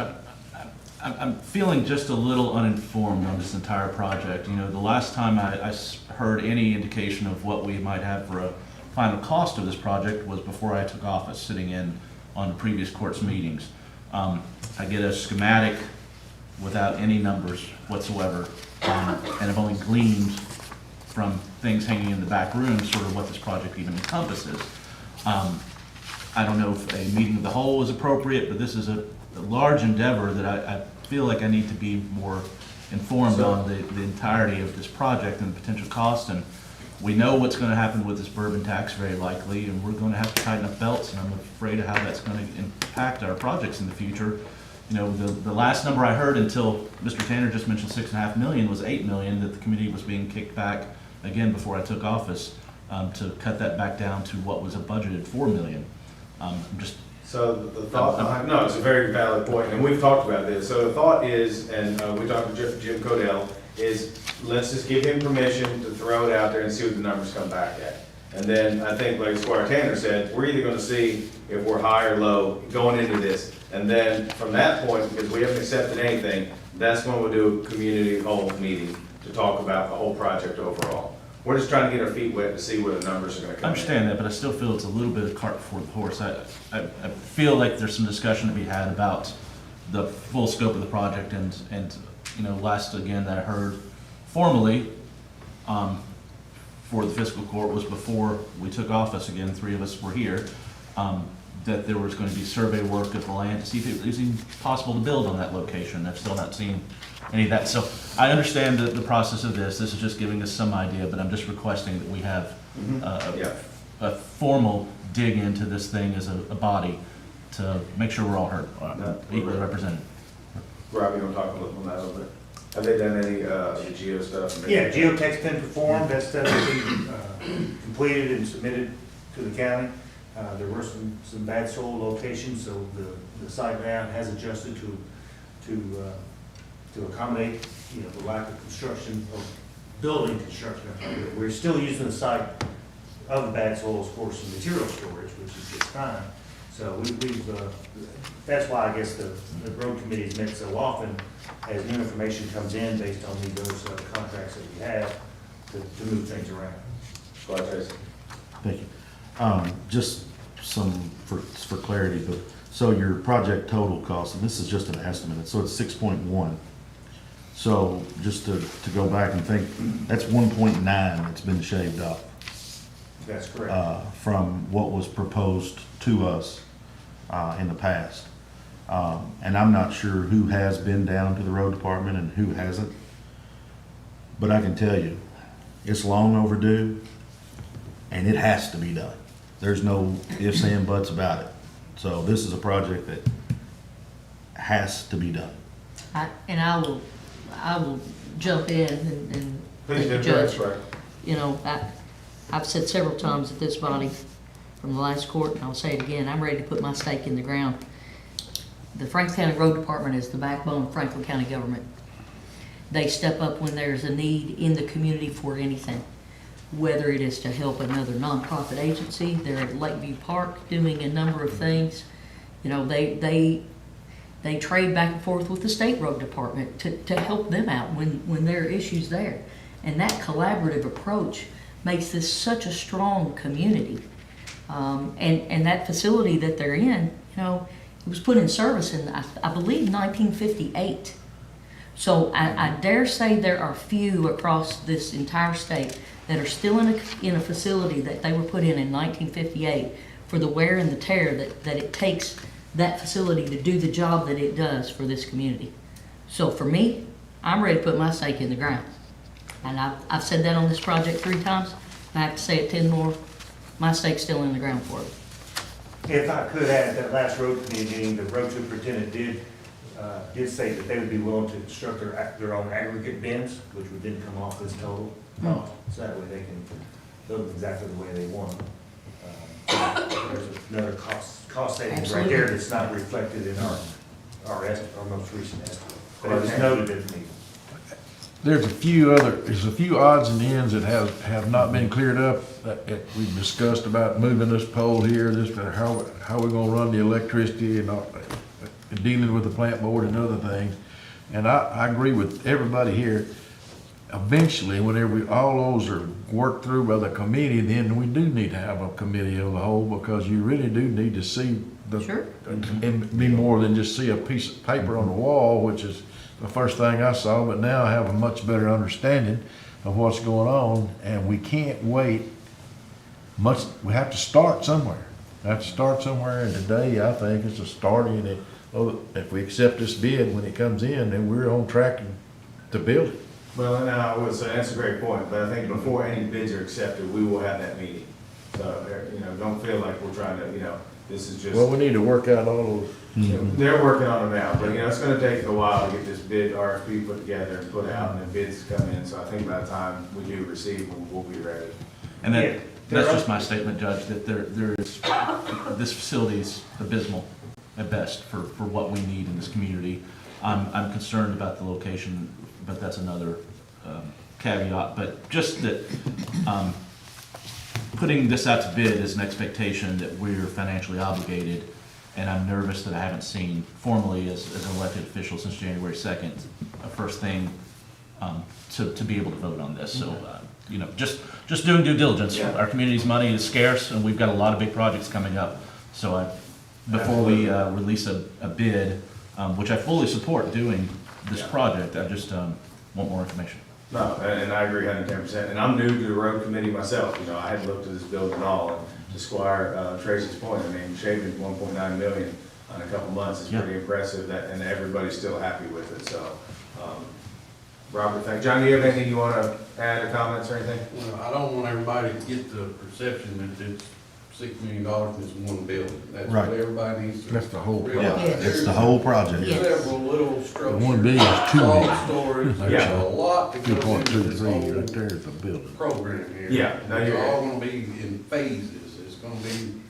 I'm feeling just a little uninformed on this entire project. The last time I heard any indication of what we might have for a final cost of this project was before I took office, sitting in on the previous court's meetings. I get a schematic without any numbers whatsoever, and I've only gleaned from things hanging in the back room sort of what this project even encompasses. I don't know if a meeting of the whole is appropriate, but this is a large endeavor that I feel like I need to be more informed on the entirety of this project and the potential cost. And we know what's going to happen with this bourbon tax very likely, and we're going to have to tighten up belts, and I'm afraid of how that's going to impact our projects in the future. The last number I heard until Mr. Tanner just mentioned $6.5 million was $8 million that the committee was being kicked back again before I took office, to cut that back down to what was a budgeted $4 million. So the thought, no, it's a very valid point, and we've talked about this. So the thought is, and we talked to Jim Codell, is let's just give him permission to throw it out there and see what the numbers come back at. And then I think, like Squire Tanner said, we're either gonna see if we're high or low going into this. And then from that point, because we haven't accepted anything, that's when we'll do a community whole meeting to talk about the whole project overall. We're just trying to get our feet wet to see where the numbers are gonna come in. I understand that, but I still feel it's a little bit of cart before the horse. I feel like there's some discussion to be had about the full scope of the project, and last again that I heard formally for the fiscal court was before we took office again, 3 of us were here, that there was going to be survey work of the land to see if it was even possible to build on that location. I've still not seen any of that. So I understand the process of this. This is just giving us some idea, but I'm just requesting that we have a formal dig into this thing as a body to make sure we're all heard, equally represented. Rob, you want to talk a little on that a little bit? Have they done any the geo stuff? Yeah, geotech's been performed, that stuff has been completed and submitted to the county. There were some bad soil locations, so the site layout has adjusted to accommodate, the lack of construction, or building construction. We're still using the site of the bad soils for some material storage, which is just fine. So that's why I guess the road committee is met so often, as new information comes in based on those contracts that we have, to move things around. Thank you. Just some, for clarity, but, so your project total cost, and this is just an estimate, so it's 6.1. So just to go back and think, that's 1.9 that's been shaved off. That's correct. From what was proposed to us in the past. And I'm not sure who has been down to the road department and who hasn't. But I can tell you, it's long overdue, and it has to be done. There's no ifs and buts about it. So this is a project that has to be done. I will jump in and Please thank do, the judge. right. I've said several times at this body from the last court, and I'll say it again, I'm ready to put my stake in the ground. The Franklin County Road Department is the backbone of Franklin County government. They step up when there's a need in the community for anything, whether it is to help another nonprofit agency. They're at Lakeview Park doing a number of things. They trade back and forth with the state road department to help them out when there are issues there. And that collaborative approach makes this such a strong community. And that facility that they're in, it was put in service in, I believe, 1958. So I dare say there are few across this entire state that are still in a facility that they were put in 1958 for the wear and the tear that it takes that facility to do the job that it does for this community. So for me, I'm ready to put my stake in the ground. And I've said that on this project 3 times. I have to say it 10 more. My stake's still in the ground for it. If I could add, at that last road committee meeting, the road superintendent did say that they would be willing to construct their own aggregate bins, which would then come off this total cost. So that way they can build them exactly the way they want them. There's another cost savings right there that's not reflected in our most recent estimate. But it was noted at the meeting. There's a few odds and ends that have not been cleared up, that we've discussed about moving this pole here, how we're gonna run the electricity and all, dealing with the plant board and other things. And I agree with everybody here. Eventually, whenever all those are worked through by the committee, then we do need to have a committee of the whole, because you really do need to see Sure. and be more than just see a piece of paper on the wall, which is the first thing I saw, but now I have a much better understanding of what's going on, and we can't wait much. We have to start somewhere. And today, I think, is a starting it. Well, if we accept this bid when it comes in, then we're on track to build it. Well, and I would say that's a great point, but I think before any bids are accepted, we will have that meeting. So, don't feel like we're trying to, this is just. Well, we need to work out all those. They're working on it now, but it's gonna take a while to get this bid RFP put together and put out, and then bids come in, so I think by the time we do receive, we'll be ready. And that's just my statement, Judge, that this facility's abysmal at best for what we need in this community. I'm concerned about the location, but that's another caveat, but just that, putting this out to bid is an expectation that we're financially obligated, and I'm nervous that I haven't seen formally as an elected official since January 2nd, a first thing to be able to vote on this. So, just doing due diligence. Yeah. Our community's money is scarce, and we've got a lot of big projects coming up. So before we release a bid, which I fully support doing this project, I just want more information. No, and I agree 110%, and I'm new to the road committee myself, I hadn't looked at this building at all, and to Squire Tracy's point, shaving 1.9 million on a couple months is pretty impressive, and everybody's still happy with it, so. Robert, thank you. John, do you have anything you want to add or comments or anything? Well, I don't want everybody to get the perception that it's $6 million in this one building. That's what Right. everybody needs to That's the whole realize. project. It's the whole project. Yes. Several little structures. 1 billion is 2 salt million. storage, there's Yeah. a lot that goes into 2.23 this right whole there is the building. program here. Yeah, no, It's you're- all gonna be in phases. It's gonna be,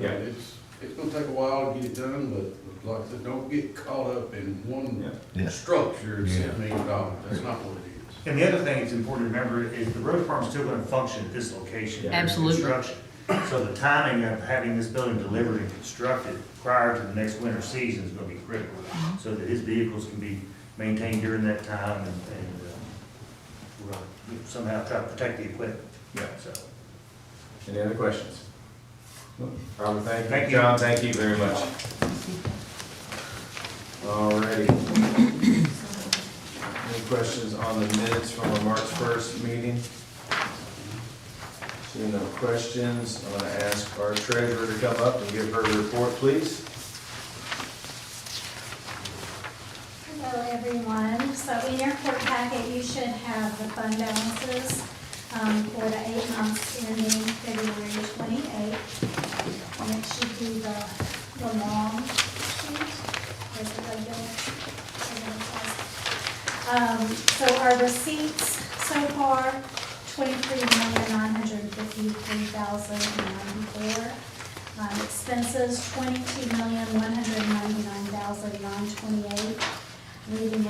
Yeah. it's gonna take a while to get it done, but like I said, don't get caught up in one Yeah. structure, $6 million. That's not what it is. And the other thing that's important to remember is the road department's still gonna function at this location. during Absolutely. construction. So the timing of having this building delivered and constructed prior to the next winter season is gonna be critical, so that his vehicles can be maintained during that time, and we're gonna somehow try to protect the equipment. Yeah. So, Any other questions? Robert, thank you. Thank you. John, thank you very much. Alrighty. Any questions on the minutes from our March 1st meeting? Seeing no questions, I'm gonna ask our treasurer to come up and give her report, please. Hello, everyone. So in your court packet, you should have the fund balances for the 8 months ending February 28th. And it should be the long sheet. There's the regular. So our receipts so far, $23,953,094. Expenses, $22,199,928, leaving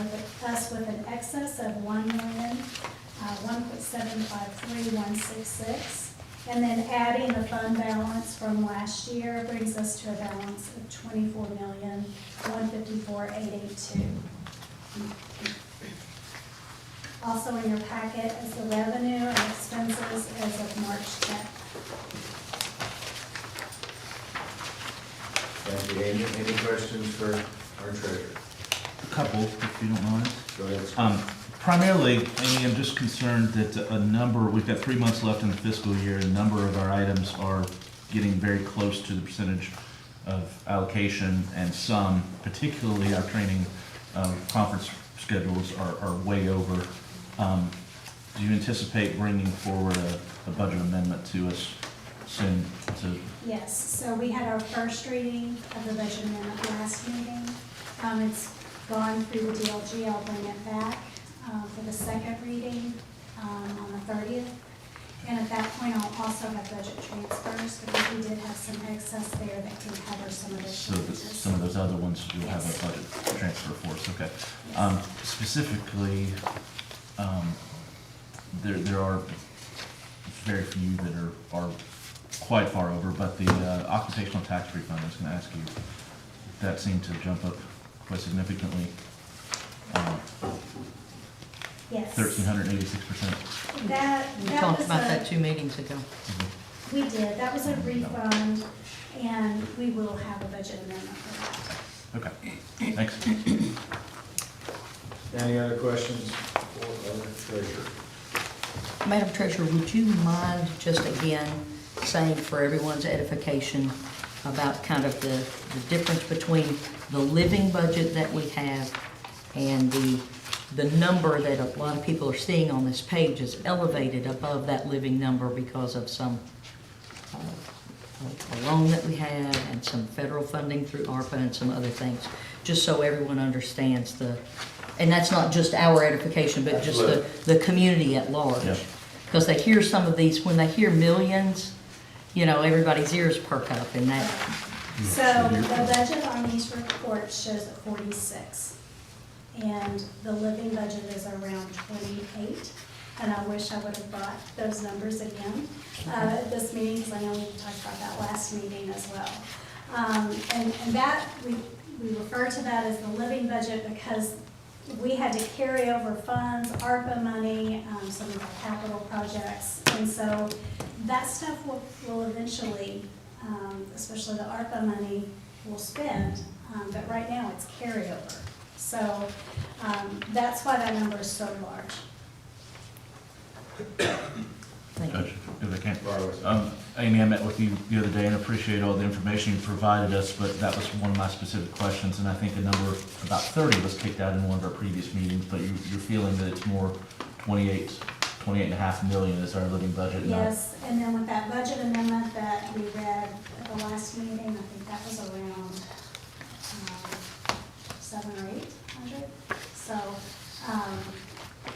us with an excess of $1,753,166. And then adding the fund balance from last year brings us to a balance of $24,154,882. Also in your packet is the revenue and expenses as of March 10th. Thank you, Amy. Any questions for our treasurer? couple, if you don't mind. Go ahead. Primarily, Amy, I'm just concerned that we've got 3 months left in the fiscal year, and a number of our items are getting very close to the percentage of allocation, and some, particularly our training conference schedules, are way over. Do you anticipate bringing forward a budget amendment to us soon? Yes, so we had our first reading of the budget amendment last meeting. It's gone through the DLG, I'll bring it back for the second reading on the 30th. And at that point, I'll also have budget transfers, because we did have some excess there that can cover some of So the that changes. some of those other ones you'll have a budget transfer for us, okay. Specifically, there are very few that are quite far over, but the occupational tax refund, I was gonna ask you, that seemed to jump up quite significantly. Yes. 1,386%. We That talked was about that a, 2 meetings ago. we did, that was a refund, and we will have a budget amendment for that. Okay, thanks. Any other questions for the treasurer? Madam Treasurer, would you mind just again saying for everyone's edification about kind of the difference between the living budget that we have and the number that a lot of people are seeing on this page is elevated above that living number because of some a loan that we have and some federal funding through ARPA and some other things, just so everyone understands and that's not just our edification, but just the community at large. Yeah. Because they hear some of these, when they hear millions, everybody's ears perk up and that. So the budget on these reports shows 46, and the living budget is around 28. And I wish I would have brought those numbers again at this meeting, because I know we talked about that last meeting as well. And that, we refer to that as the living budget because we had to carry over funds, ARPA money, some of our capital projects. And so that stuff will eventually, especially the ARPA money, we'll spend, but right now it's carryover. So that's why that number is so large. Thank you. Judge, if I can. Amy, I met with you the other day and appreciate all the information you provided us, but that was one of my specific questions, and I think a number, about 30 was kicked out in one of our previous meetings, but you're feeling that it's more 28.5 million is our living budget? Yes, and then with that budget amendment that we read at the last meeting, I think that was around 700 or 800. So,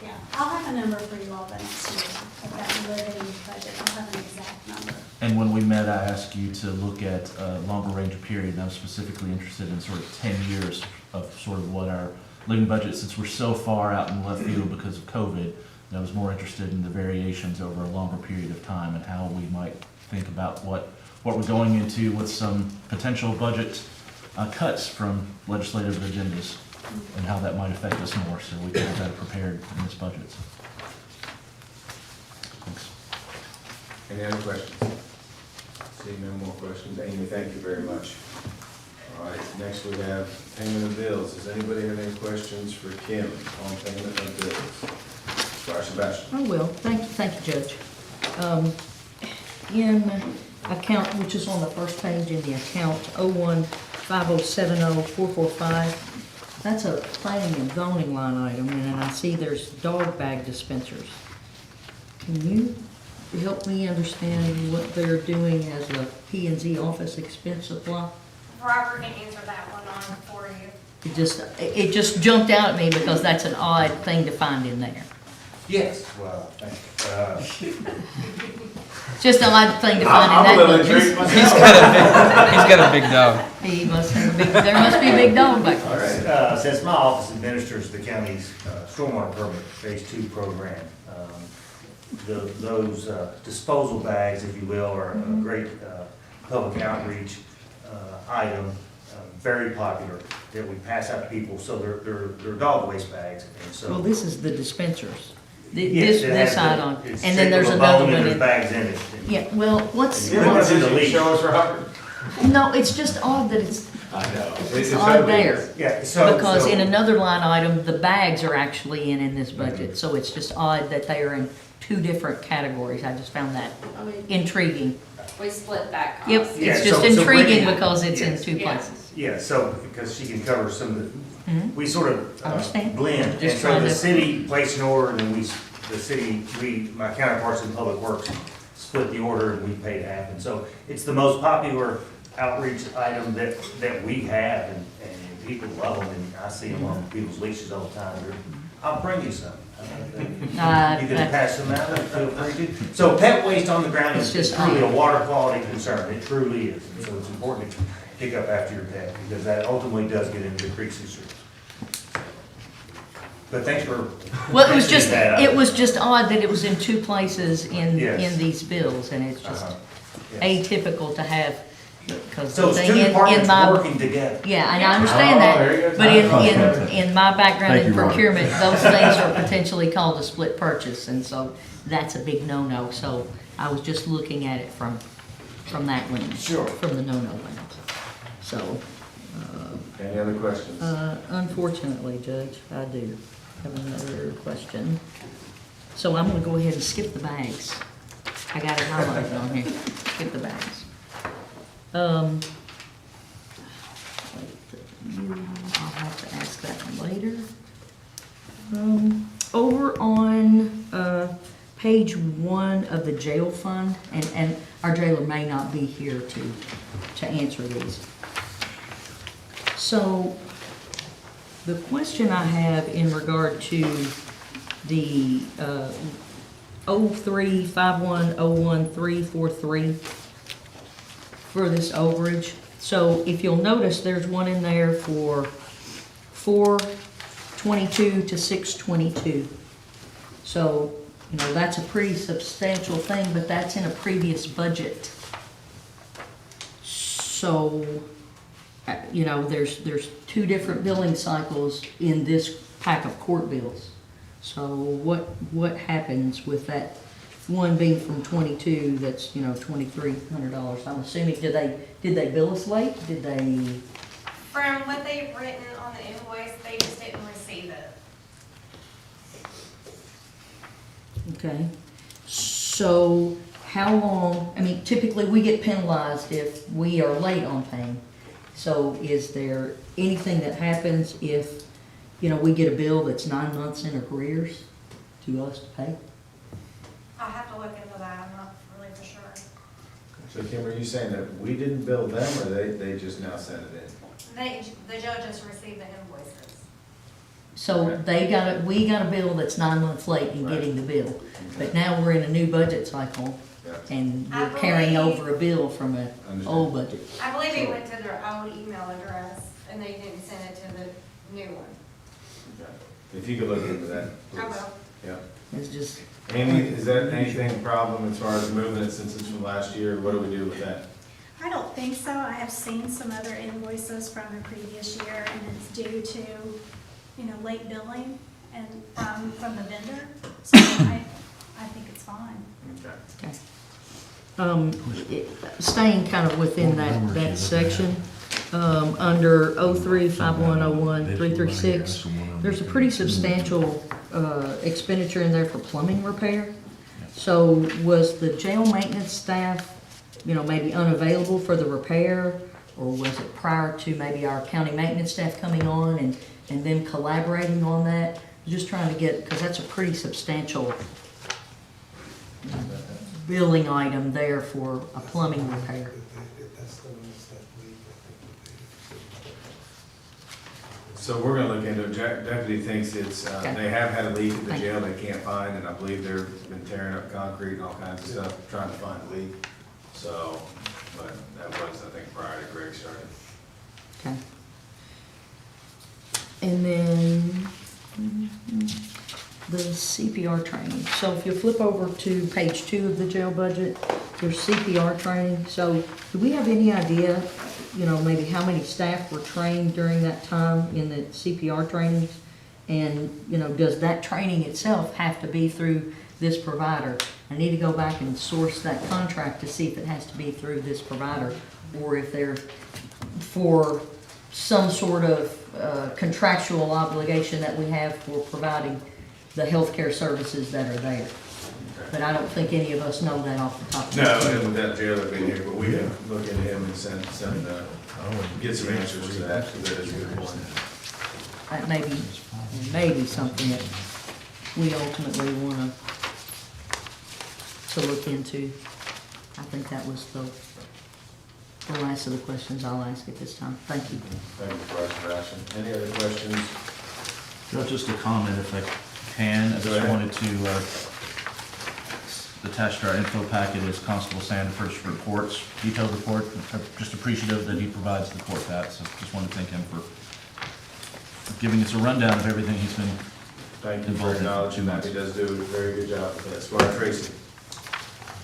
yeah, I'll have a number for you all the next year of that living budget. I'll have an exact number. And when we met, I asked you to look at a longer range of period, and I was specifically interested in sort of 10 years of sort of what our living budget, since we're so far out in left field because of COVID, and I was more interested in the variations over a longer period of time and how we might think about what we're going into with some potential budget cuts from legislative agendas and how that might affect us more, so we can be better prepared in this budget. So, thanks. Any other questions? Seeing no more questions, Amy, thank you very much. All right, next we have payment of bills. Does anybody have any questions for Kim on payment of bills? Sorry, Sebastian. I will. Thank you, Judge. In account, which is on the first page in the account 0150704445, that's a planning and zoning line item, and then I see there's dog bag dispensers. Can you help me understand what they're doing as a P&Z office expense supply? Robert can answer that one on for you. It just jumped out at me because that's an odd thing to find in there. Yes. Well, thank you. Just an odd thing to find in that book. He's got a big dog. He must have there must be a big dog back All there. right, since my office administers the county's stormwater permit Phase 2 program, those disposal bags, if you will, are a great public outreach item, very popular, that we pass out to people, so they're dog waste bags, and so. Well, this is the dispensers. Yes, it has This side the- on, it's and then shaped there's of a another bone and one there's in. bags in it. Yeah, well, what's, Yeah, what's in the leaf? Show us, Robert. no, it's just odd that I know. It's odd there. Yeah, so. Because so- in another line item, the bags are actually in this budget, so it's just odd that they are in two different categories. I just found that I mean, intriguing. we split that cost. Yep, Yeah, it's just so intriguing Brittany- because it's in yes. two Yeah. places. Yeah, so, because she can cover some of the, Mhm. we sort of Understand. blend. And Just so trying the to- city placed an order, and then the city, my counterparts in Public Works split the order, and we paid half. And so it's the most popular outreach item that we have, and people love them, and I see them on people's leashes all the time. I'll bring you some. You can pass them out, feel free to. So pet waste on the ground It's is just truly a water quality concern, it truly is. And so it's important to pick up after your pet, because that ultimately does get into the creeks and streams. But thanks for. Well, it was just odd that it was in two places in Yes. these bills, and it's just Uh-huh. Yes. atypical to have, because So the it's thing two in departments my. working together. Yeah, and I understand there you that, go. but in my background Thank in you, Ron. procurement, those things are potentially called a split purchase, and so that's a big no-no, so I was just looking at it from that lens. Sure. From the no-no lens. So, Any other questions? unfortunately, Judge, I do have another question. So I'm gonna go ahead and skip the bags. I got it highlighted on here, skip the bags. I'll have to ask that one later. Over on, page 1 of the jail fund, and our jailer may not be here to answer these. So, the question I have in regard to the, 0351011343 for this overage. So if you'll notice, there's one in there for 4/22 to 6/22. So, you know, that's a pretty substantial thing, but that's in a previous budget. So, you know, there's two different billing cycles in this pack of court bills. So what happens with that one being from 22, that's, you know, $2,300? I'm assuming, did they bill us late? Did they? From what they've written on the invoice, they just didn't receive it. Okay. So how long, I mean, typically we get penalized if we are late on paying. So is there anything that happens if, you know, we get a bill that's 9 months in arrears to us to pay? I'll have to look into that, I'm not really for sure. So Kim, are you saying that we didn't bill them, or they just now sent it in? The judges received the invoices. So we got a bill that's 9 months late in getting the bill. But now we're in a new budget cycle, Yeah. and I we're carrying believe- over a bill from an old budget. I believe it went to their old email address, and they didn't send it to the new one. Okay. If you could look into that, please. I will. Yeah. It's just, Amy, is that anything a problem as far as moving it since it's from last year? What do we do with that? I don't think so. I have seen some other invoices from the previous year, and it's due to, you know, late billing and from the vendor. So I think it's fine. Okay. okay. Staying kind of within that section, under 035101-336, there's a pretty substantial expenditure in there for plumbing repair. So was the jail maintenance staff, you know, maybe unavailable for the repair, or was it prior to maybe our county maintenance staff coming on and them collaborating on that? Just trying to get, because that's a pretty substantial billing item there for a plumbing repair. So we're gonna look into it. Deputy thinks it's, Okay. they have had a leak at the Thank you. jail they can't find, and I believe they've been tearing up concrete and all kinds of stuff, trying to find the leak. So, but that was, I think, prior to Greg started. Okay. And then the CPR training. So if you flip over to page 2 of the jail budget, there's CPR training. So do we have any idea, you know, maybe how many staff were trained during that time in the CPR trainings? And, you know, does that training itself have to be through this provider? I need to go back and source that contract to see if it has to be through this provider, or if they're for some sort of contractual obligation that we have for providing the healthcare services that are there. But I don't think any of us know that off the top of our No, head. and without Jailer being here, but we can look into him and get some answers to that, because that is a good point. That may be something that we ultimately want to look into. I think that was the last of the questions I'll ask at this time. Thank you. Thank you for asking. Any other questions? Just a comment if I can. I Go just ahead. wanted to, attached to our info packet is Constable Sandiford's reports, detailed report. I'm just appreciative that he provides the court that, so just want to thank him for giving us a rundown of everything he's been Thank you for involved in. acknowledging that. He does do a very good job with that. Squire Tracy.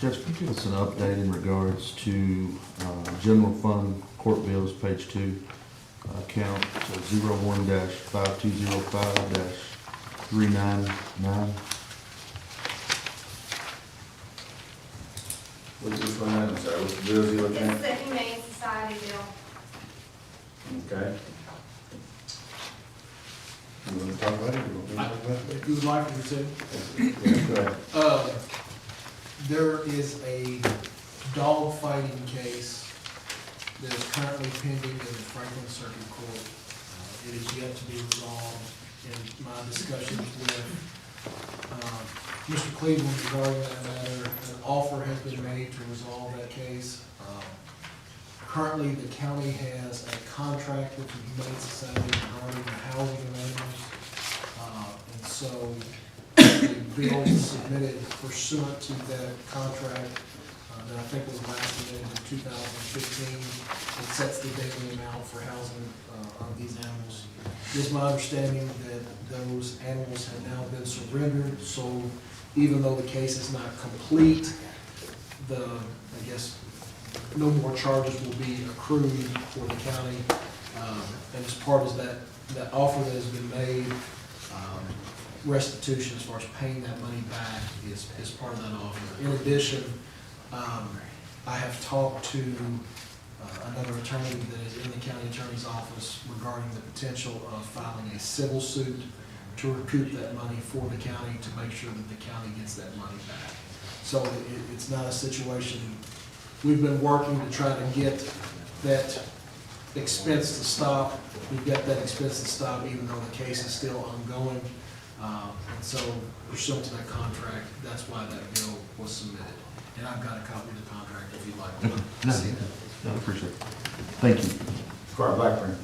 Judge, could you give us an update in regards to general fund court bills, page 2, account 01-5205-399? Which one, I'm sorry, which bills are you looking It's at? the Humane Society bill. Okay. You want to talk about it? Or you want me to talk about it? If you would like me to. Yeah, go ahead. There is a dog fighting case that is currently pending in the Franklin Circuit Court. It is yet to be resolved. In my discussions with Mr. Cleveland regarding that matter, an offer has been made to resolve that case. Currently, the county has a contract with the Humane Society regarding the housing of animals. And so the bill was submitted pursuant to that contract that I think was last submitted in 2015. It sets the daily amount for housing of these animals. It is my understanding that those animals have now been surrendered, so even though the case is not complete, I guess, no more charges will be accrued for the county. And as part of that offer that has been made, restitution as far as paying that money back is part of that offer. In addition, I have talked to another attorney that is in the county attorney's office regarding the potential of filing a civil suit to recoup that money for the county to make sure that the county gets that money back. So it's not a situation, we've been working to try to get that expense to stop. We've got that expense to stop even though the case is still ongoing. And so pursuant to that contract, that's why that bill was submitted. And I've got a copy of the contract if you'd like to see that. I appreciate it. Thank you. Squire Blackburn.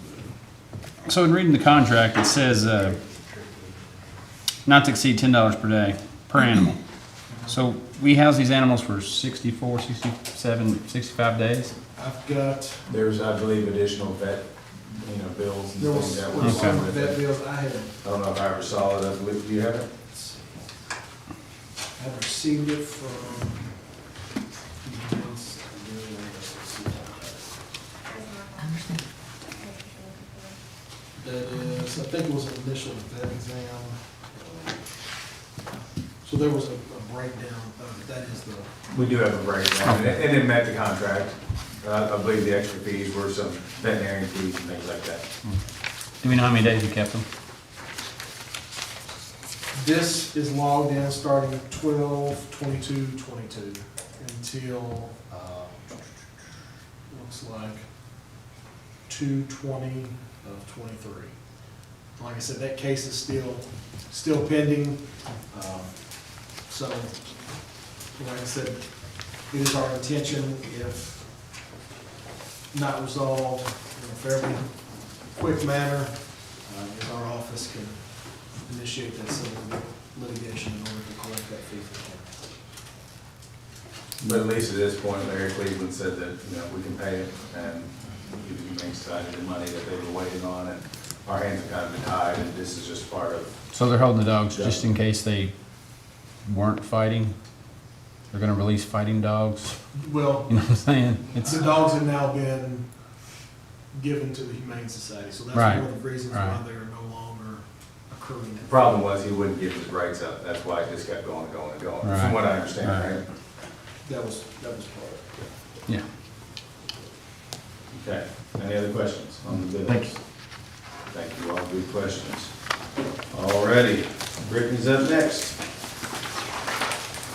So in reading the contract, it says not to exceed $10 per day per animal. So we house these animals for 64, 67, 65 days? I've got, There's, I believe, additional vet, bills and there things was that were some on with vet it. bills I had, I don't know if I ever saw it. I believe, do you have it? I've received it from. That is, I think it was an initial vet exam. So there was a breakdown of, that is the, We do have a breakdown, and it met the contract. I believe the extra fees were some veterinary fees and things like that. Do we know how many days you kept them? this is logged in starting 12/22/22 until, looks like 2/20/23. Like I said, that case is still pending. So, like I said, it is our intention, if not resolved in a fairly quick manner, if our office can initiate that civil litigation in order to collect that fee from the But at least at this point, Larry Cleveland said that, we can pay it, and he decided the money that they were waiting on, and our hands have kind of been tied, and this is just part of. So they're holding the dogs just in case they weren't fighting? They're gonna release fighting dogs? Well, You know what I'm saying? It's, the dogs have now been given to the Humane Society, so that's Right, one of the reasons why right. they're no longer accruing. The problem was he wouldn't give his rights up, that's why it just kept going and going and going, from Right, what I understand, right. right? That was part of it. yeah. Okay, any other questions on the good. Thank you. Thank you all, good questions. Alrighty, Brittany's up next.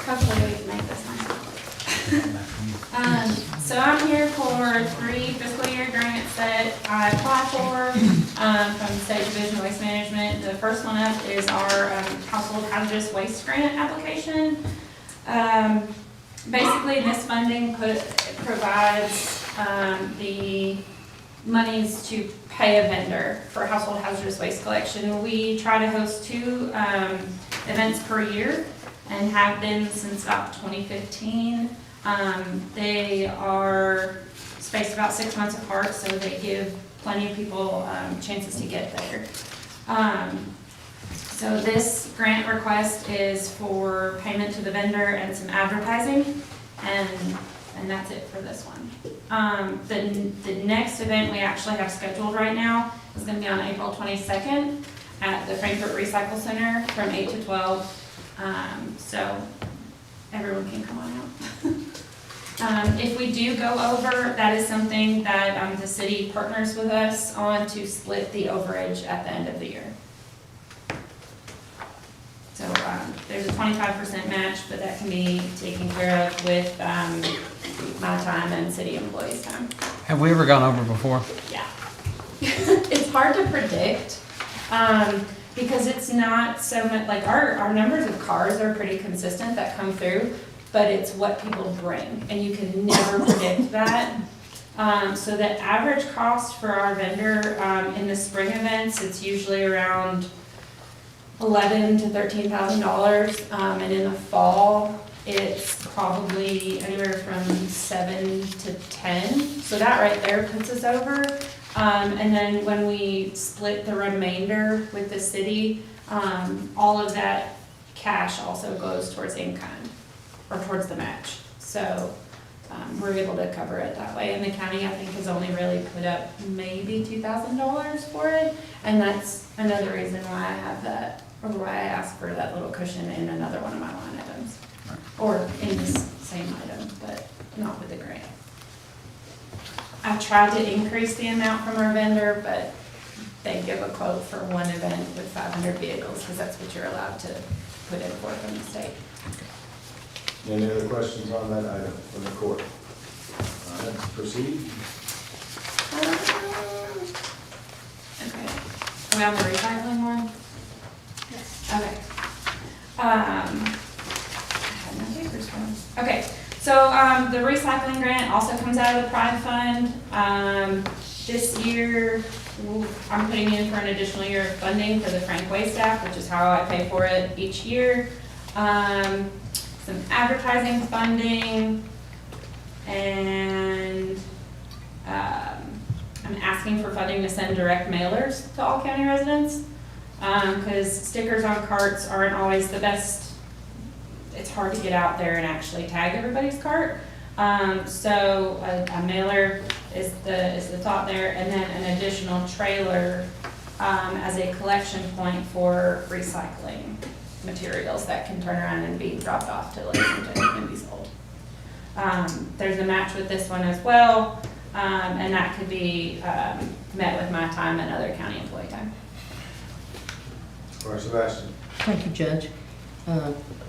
Hopefully we can make this one. So I'm here for 3 fiscal year grants that I applied for from the State Division of Waste Management. The first one up is our household hazardous waste grant application. Basically, this funding provides the monies to pay a vendor for household hazardous waste collection. We try to host 2 events per year and have been since about 2015. They are spaced about 6 months apart, so they give plenty of people chances to get there. So this grant request is for payment to the vendor and some advertising, and that's it for this one. The next event we actually have scheduled right now is going to be on April 22nd at the Frankfurt Recycle Center from 8 to 12. So everyone can come on out. If we do go over, that is something that the city partners with us on to split the overage at the end of the year. So there's a 25% match, but that can be taken care of with my time and city employees' time. Have we ever gone over before? Yeah. It's hard to predict because it's not so much, like our numbers of cars are pretty consistent that come through, but it's what people bring, and you can never predict that. So the average cost for our vendor in the spring events, it's usually around $11,000 to $13,000, and in the fall, it's probably anywhere from 7 to 10. So that right there puts us over. And then when we split the remainder with the city, all of that cash also goes towards in-kind, or towards the match. So we're able to cover it that way. And the county, I think, has only really put up maybe $2,000 for it. And that's another reason why I have that, or why I asked for that little cushion in another one of my line items. Or in this same item, but not with the grant. I tried to increase the amount from our vendor, but they give a quote for one event with 500 vehicles, because that's what you're allowed to put in for from the state. Any other questions on that item from the court? All right, proceed. Okay. Are we on the recycling one? Yes. Okay. I had my papers wrong. Okay. So the recycling grant also comes out of the Pride Fund. This year, I'm putting in for an additional year of funding for the Frank Way staff, which is how I pay for it each year. Some advertising funding, and I'm asking for funding to send direct mailers to all county residents, because stickers on carts aren't always the best. It's hard to get out there and actually tag everybody's cart. So a mailer is the thought there, and then an additional trailer as a collection point for recycling materials that can turn around and be dropped off to Lexington and be sold. There's a match with this one as well, and that could be met with my time and other county employee time. Or Sebastian. Thank you, Judge.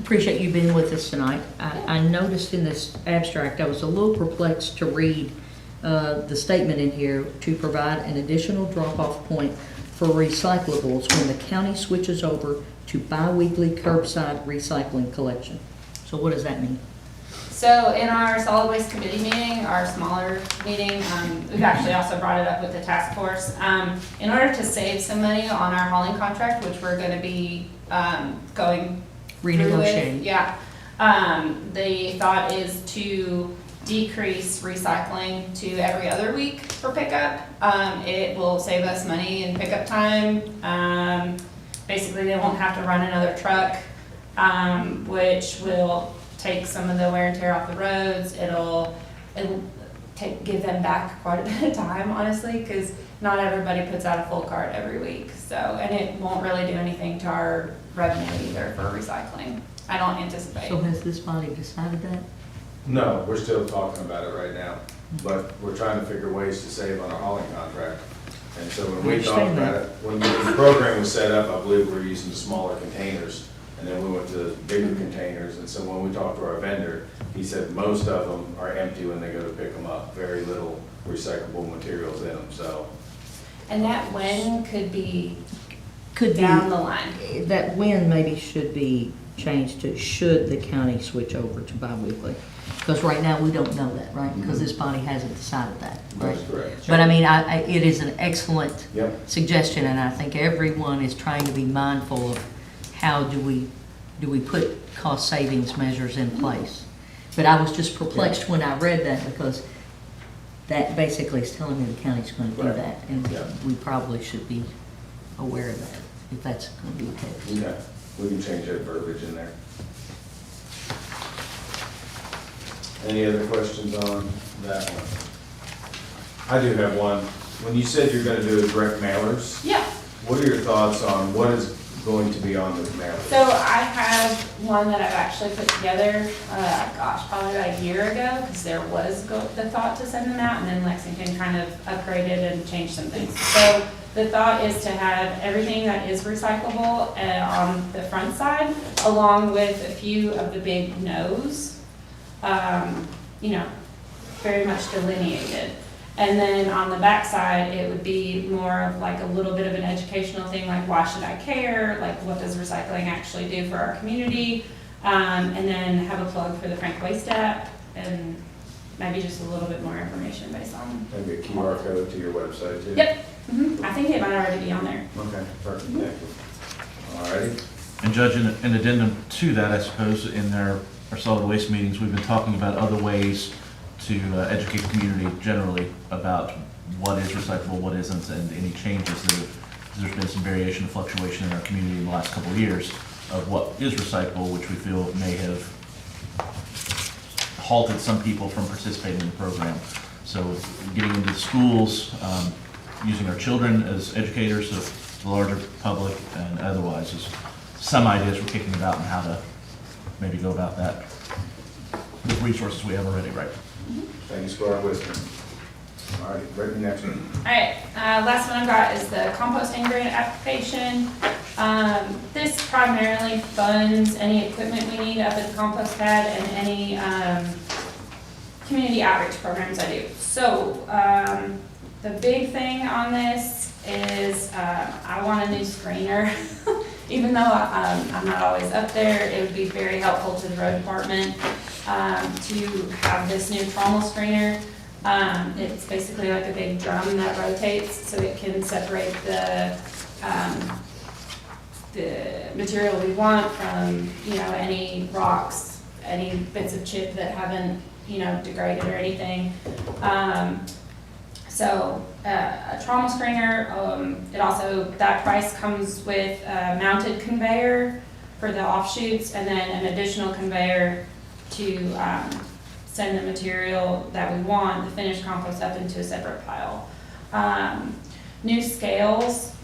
Appreciate you being with us tonight. I noticed in this abstract, I was a little perplexed to read the statement in here to provide an additional drop-off point for recyclables when the county switches over to bi-weekly curbside recycling collection. So what does that mean? So in our solid waste committee meeting, our smaller meeting, we've actually also brought it up with the task force. In order to save some money on our hauling contract, which we're going to be going renegotiating. Yeah. The thought is to decrease recycling to every other week for pickup. It will save us money in pickup time. Basically, they won't have to run another truck, which will take some of the wear and tear off the roads. It'll give them back quite a bit of time, honestly, because not everybody puts out a full cart every week. So, and it won't really do anything to our revenue either for recycling. I don't anticipate. So has this body decided that? No, we're still talking about it right now, but we're trying to figure ways to save on our hauling contract. And And so when I we talked understand about that. it, when the program was set up, I believe we were using the smaller containers. And then we went to the bigger containers. And so when we talked to our vendor, he said most of them are empty when they go to pick them up. Very little recyclable materials in them, so. And that when could be Could be, down the line. that when maybe should be changed to should the county switch over to biweekly? Because right now, we don't know that, right? Because this body hasn't decided that, right? That's correct. But I mean, it is an excellent Yep. suggestion, and I think everyone is trying to be mindful of how do we put cost savings measures in place. But I was just perplexed when I read that, because that basically is telling me the county's gonna do Right. that, and Yeah. we probably should be aware of that, if that's gonna be the case. Okay, we can change that verbiage in there. Any other questions on that one? I do have one. When you said you're gonna do direct mailers, Yeah. what are your thoughts on what is going to be on those mailers? So I have one that I've actually put together, probably about a year ago, because there was the thought to send them out, and then Lexington kind of upgraded and changed some things. So the thought is to have everything that is recyclable on the front side, along with a few of the big no's, very much delineated. And then on the back side, it would be more of like a little bit of an educational thing, like why should I care? Like what does recycling actually do for our community? And then have a plug for the Frank Waste app, and maybe just a little bit more information based on. Maybe a QR code to your website too? Yep, I think it might already be on there. Okay, perfect, thank you. All righty. And Judge, in addendum to that, I suppose, in our solid waste meetings, we've been talking about other ways to educate the community generally about what is recyclable, what isn't, and any changes that there's been some variation and fluctuation in our community in the last couple of years of what is recyclable, which we feel may have halted some people from participating in the program. So getting into the schools, using our children as educators of the larger public and otherwise is some ideas we're kicking about on how to maybe go about that with resources we have already, right? Thank you for our wisdom. All right, ready next one. All right, last one I've got is the composting grant application. This primarily funds any equipment we need up at the compost pad and any community outreach programs I do. So the big thing on this is I want a new screener. Even though I'm not always up there, it would be very helpful to the road department to have this new trommel screener. It's basically like a big drum that rotates, so it can separate the material we want from, any rocks, any bits of chip that haven't, degraded or anything. So a trommel screener, it also, that price comes with a mounted conveyor for the offshoots, and then an additional conveyor to send the material that we want, the finished compost, up into a separate pile. New scales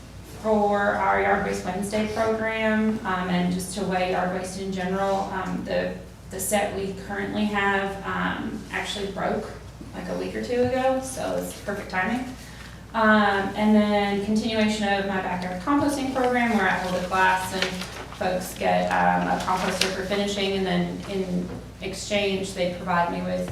for our Yard Waste Wednesday program, and just to weigh yard waste in general. The set we currently have actually broke like a week or two ago, so it's perfect timing. And then continuation of my backyard composting program, where I hold a class and folks get a composter for finishing, and then in exchange they provide me with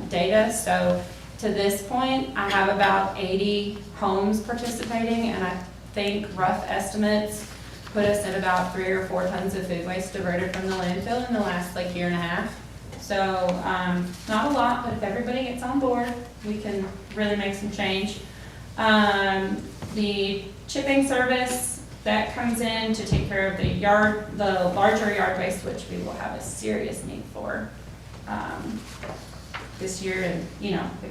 data. So to this point, I have about 80 homes participating, and I think rough estimates put us at about 3 or 4 tons of food waste diverted from the landfill in the last year and a half. So not a lot, but if everybody gets on board, we can really make some change. The chipping service that comes in to take care of the larger yard waste, which we will have a serious need for this year, and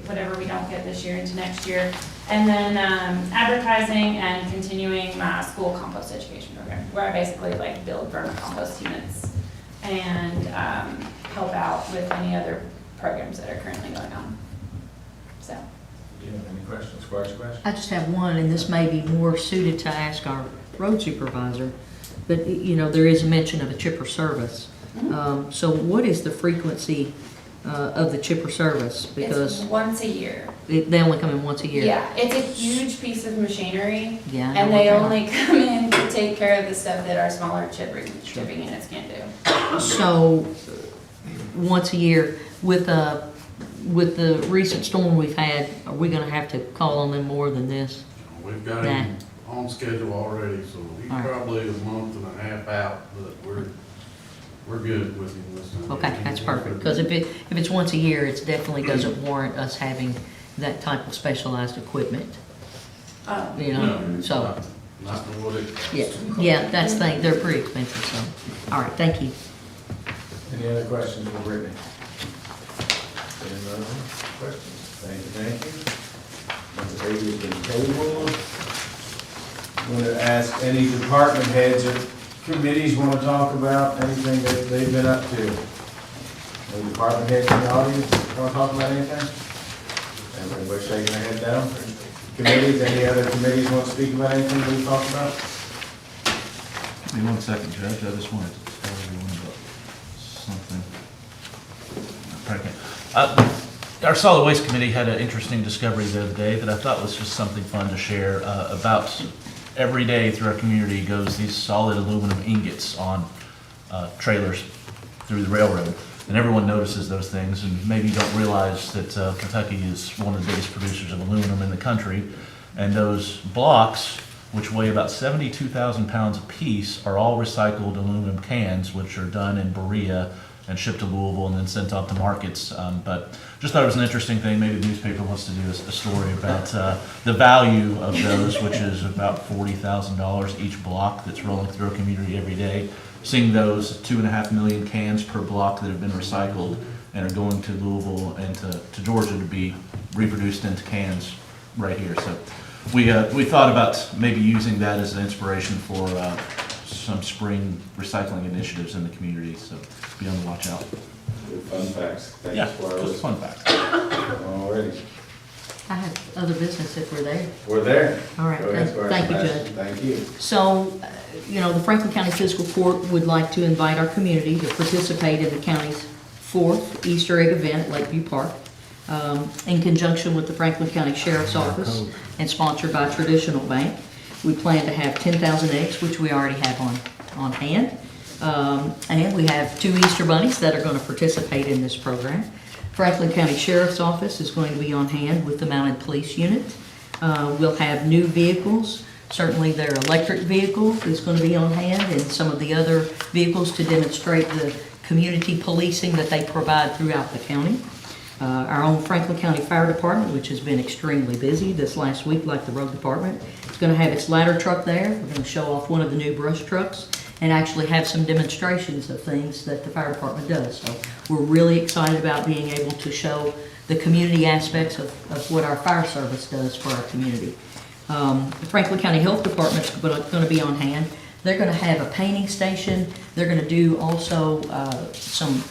whatever we don't get this year into next year. And then advertising and continuing my school compost education program, where I basically build vermicompost units and help out with any other programs that are currently going on. So. Do you have any questions? Question? I just have one, and this may be more suited to ask our road supervisor, but there is a mention of a chipper service. So what is the frequency of the chipper service? It's Because once a year. they only come in once a year. Yeah, it's a huge piece of machinery. Yeah, I know And they what only come in to take care of the stuff that our smaller shipping units can't do. So, once a year, with the recent storm we've had, are we gonna have to call on them more than this? We've got Nah. him on schedule already, so he's All right. probably a month and a half out, but we're good with him this time. Okay, that's perfect, because if it's once a year, it definitely doesn't warrant us having that type of specialized equipment, you know, so, Not for what it costs. yeah, that's the thing, they're pretty expensive, so, all right, thank you. Any other questions for Brittany? Any other questions? Thank you. Number 8 has been tabled. I'm going to ask any department heads or committees want to talk about anything that they've been up to. Any department heads in the audience want to talk about anything? Everybody shaking their head down. Committees, any other committees want to speak about anything we've talked about? Give me 1 second, Judge, I just wanted to tell everyone about something. Our solid waste committee had an interesting discovery the other day that I thought was just something fun to share. About every day through our community goes these solid aluminum ingots on trailers through the railroad. And everyone notices those things, and maybe you don't realize that Kentucky is one of the biggest producers of aluminum in the country. And those blocks, which weigh about 72,000 pounds apiece, are all recycled aluminum cans, which are done in Berea and shipped to Louisville and then sent out to markets. But just thought it was an interesting thing. Maybe the newspaper wants to do a story about the value of those, which is about $40,000 each block that's rolling through our community every day. Seeing those 2.5 million cans per block that have been recycled and are going to Louisville and to Georgia to be reproduced into cans right here. So we thought about maybe using that as an inspiration for some spring recycling initiatives in the community. So be on the watch out. Good fun facts. Thanks Yeah, for our just fun facts. Alrighty. I have other business if we're there. We're there. All right, Go ahead, thank you, Sebastian. Judge. Thank you. So, the Franklin County Fiscal Court would like to invite our community to participate in the county's 4th Easter egg event at Lakeview Park, in conjunction with the Franklin County Sheriff's Office and sponsored by Traditional Bank. We plan to have 10,000 eggs, which we already have on hand. And we have 2 Easter bunnies that are going to participate in this program. Franklin County Sheriff's Office is going to be on hand with the Mounted Police Unit. We'll have new vehicles. Certainly their electric vehicle is going to be on hand, and some of the other vehicles to demonstrate the community policing that they provide throughout the county. Our own Franklin County Fire Department, which has been extremely busy this last week, like the road department, is going to have its ladder truck there. We're going to show off one of the new brush trucks and actually have some demonstrations of things that the fire department does. So we're really excited about being able to show the community aspects of what our fire service does for our community. The Franklin County Health Department's going to be on hand. They're going to have a painting station. They're going to do also some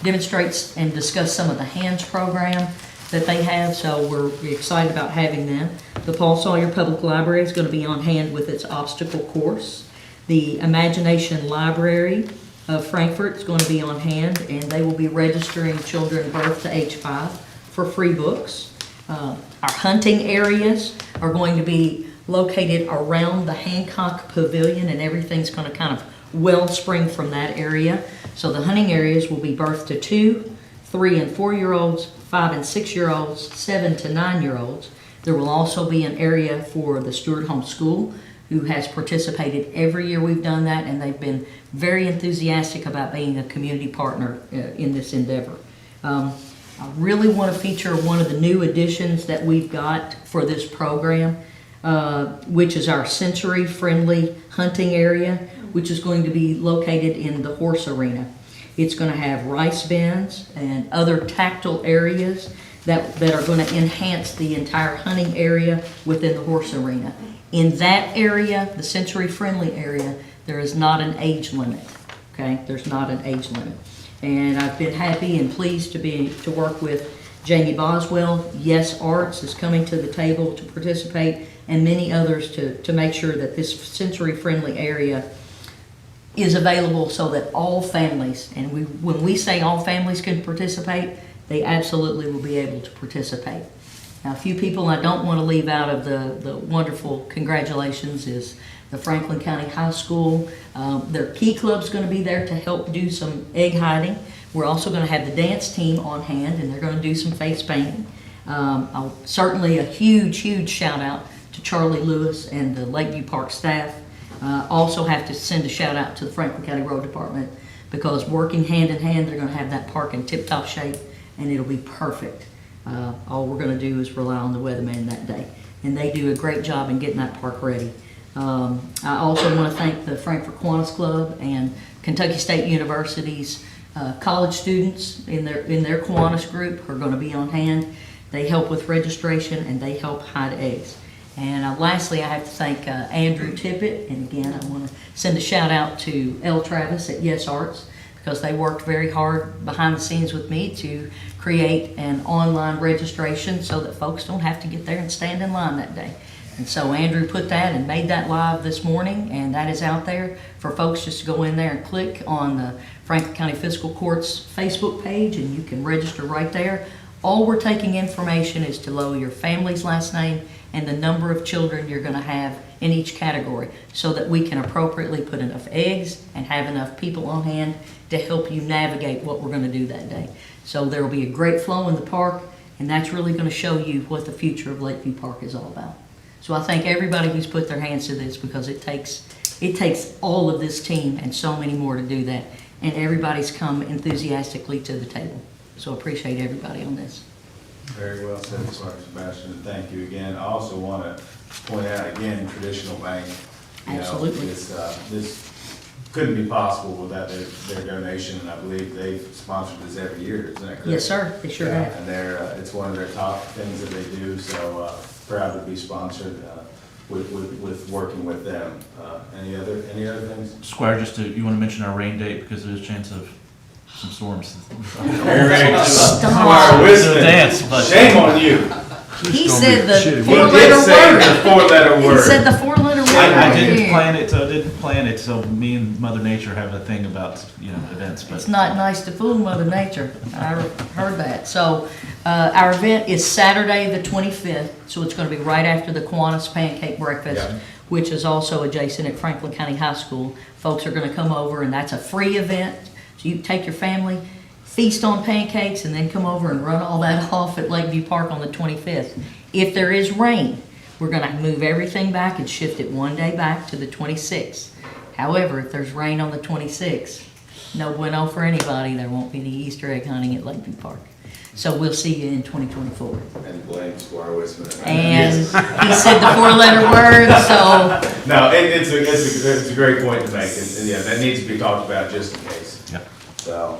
demonstrates and discuss some of the HANDS program that they have, so we're excited about having them. The Paul Sawyer Public Library is going to be on hand with its obstacle course. The Imagination Library of Frankfort is going to be on hand, and they will be registering children birth to age 5 for free books. Our hunting areas are going to be located around the Hancock Pavilion, and everything's going to kind of wellspring from that area. So the hunting areas will be birth to 2, 3, and 4-year-olds, 5 and 6-year-olds, 7 to 9-year-olds. There will also be an area for the Stewart Home School, who has participated every year we've done that, and they've been very enthusiastic about being a community partner in this endeavor. I really want to feature one of the new additions that we've got for this program, which is our sensory-friendly hunting area, which is going to be located in the horse arena. It's going to have rice bins and other tactile areas that are going to enhance the entire hunting area within the horse arena. In that area, the sensory-friendly area, there is not an age limit, okay? There's not an age limit. And I've been happy and pleased to work with Jamie Boswell. Yes Arts is coming to the table to participate, and many others to make sure that this sensory-friendly area is available so that all families, and when we say all families can participate, they absolutely will be able to participate. Now, a few people I don't want to leave out of the wonderful congratulations is the Franklin County High School. Their Key Club's going to be there to help do some egg hiding. We're also going to have the dance team on hand, and they're going to do some face painting. Certainly a huge shout out to Charlie Lewis and the Lakeview Park staff. Also have to send a shout out to the Franklin County Road Department, because working hand in hand, they're going to have that park in tip-top shape, and it'll be perfect. All we're going to do is rely on the weatherman that day, and they do a great job in getting that park ready. I also want to thank the Frankfort Kiwanis Club and Kentucky State University's college students in their Kiwanis group who are going to be on hand. They help with registration and they help hide eggs. And lastly, I have to thank Andrew Tippett, and again, I want to send a shout out to L. Travis at Yes Arts, because they worked very hard behind the scenes with me to create an online registration so that folks don't have to get there and stand in line that day. And so Andrew put that and made that live this morning, and that is out there for folks just to go in there and click on the Franklin County Fiscal Court's Facebook page, and you can register right there. All we're taking information is to lower your family's last name and the number of children you're going to have in each category, so that we can appropriately put enough eggs and have enough people on hand to help you navigate what we're going to do that day. So there will be a great flow in the park, and that's really going to show you what the future of Lakeview Park is all about. So I thank everybody who's put their hands to this, because it takes all of this team and so many more to do that, and everybody's come enthusiastically to the table. So I appreciate everybody on this. Very well said, Sergeant Sebastian, and thank you again. I also want to point out again, Traditional Bank. Absolutely. This couldn't be possible without their donation, and I believe they've sponsored this every year, isn't that correct? Yes, sir, they sure have. And it's one of their top things that they do, so proud to be sponsored with working with them. Any other things? Squire, you want to mention our rain date, because there's a chance of some storms. Squire Wisdom. Dance, but shame on you. He said the four-letter word. He said the four-letter word. I didn't plan it, so me and Mother Nature have a thing about, events. But It's not nice to fool Mother Nature. I heard that. So our event is Saturday the 25th, so it's going to be right after the Kiwanis Pancake Breakfast, which is also adjacent at Franklin County High School. Folks are going to come over, and that's a free event. So you take your family, feast on pancakes, and then come over and run all that off at Lakeview Park on the 25th. If there is rain, we're going to move everything back and shift it one day back to the 26th. However, if there's rain on the 26th, no bueno for anybody. There won't be any Easter egg hunting at Lakeview Park. So we'll see you in 2024. And blame Squire Wisman. And he said the four-letter word, so. No, it's a great point to make, and yeah, that needs to be talked about just in case. Yep. So,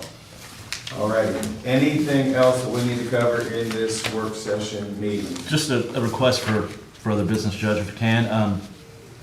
all right. Anything else that we need to cover in this work session meeting? just a request for the business judge, if you can.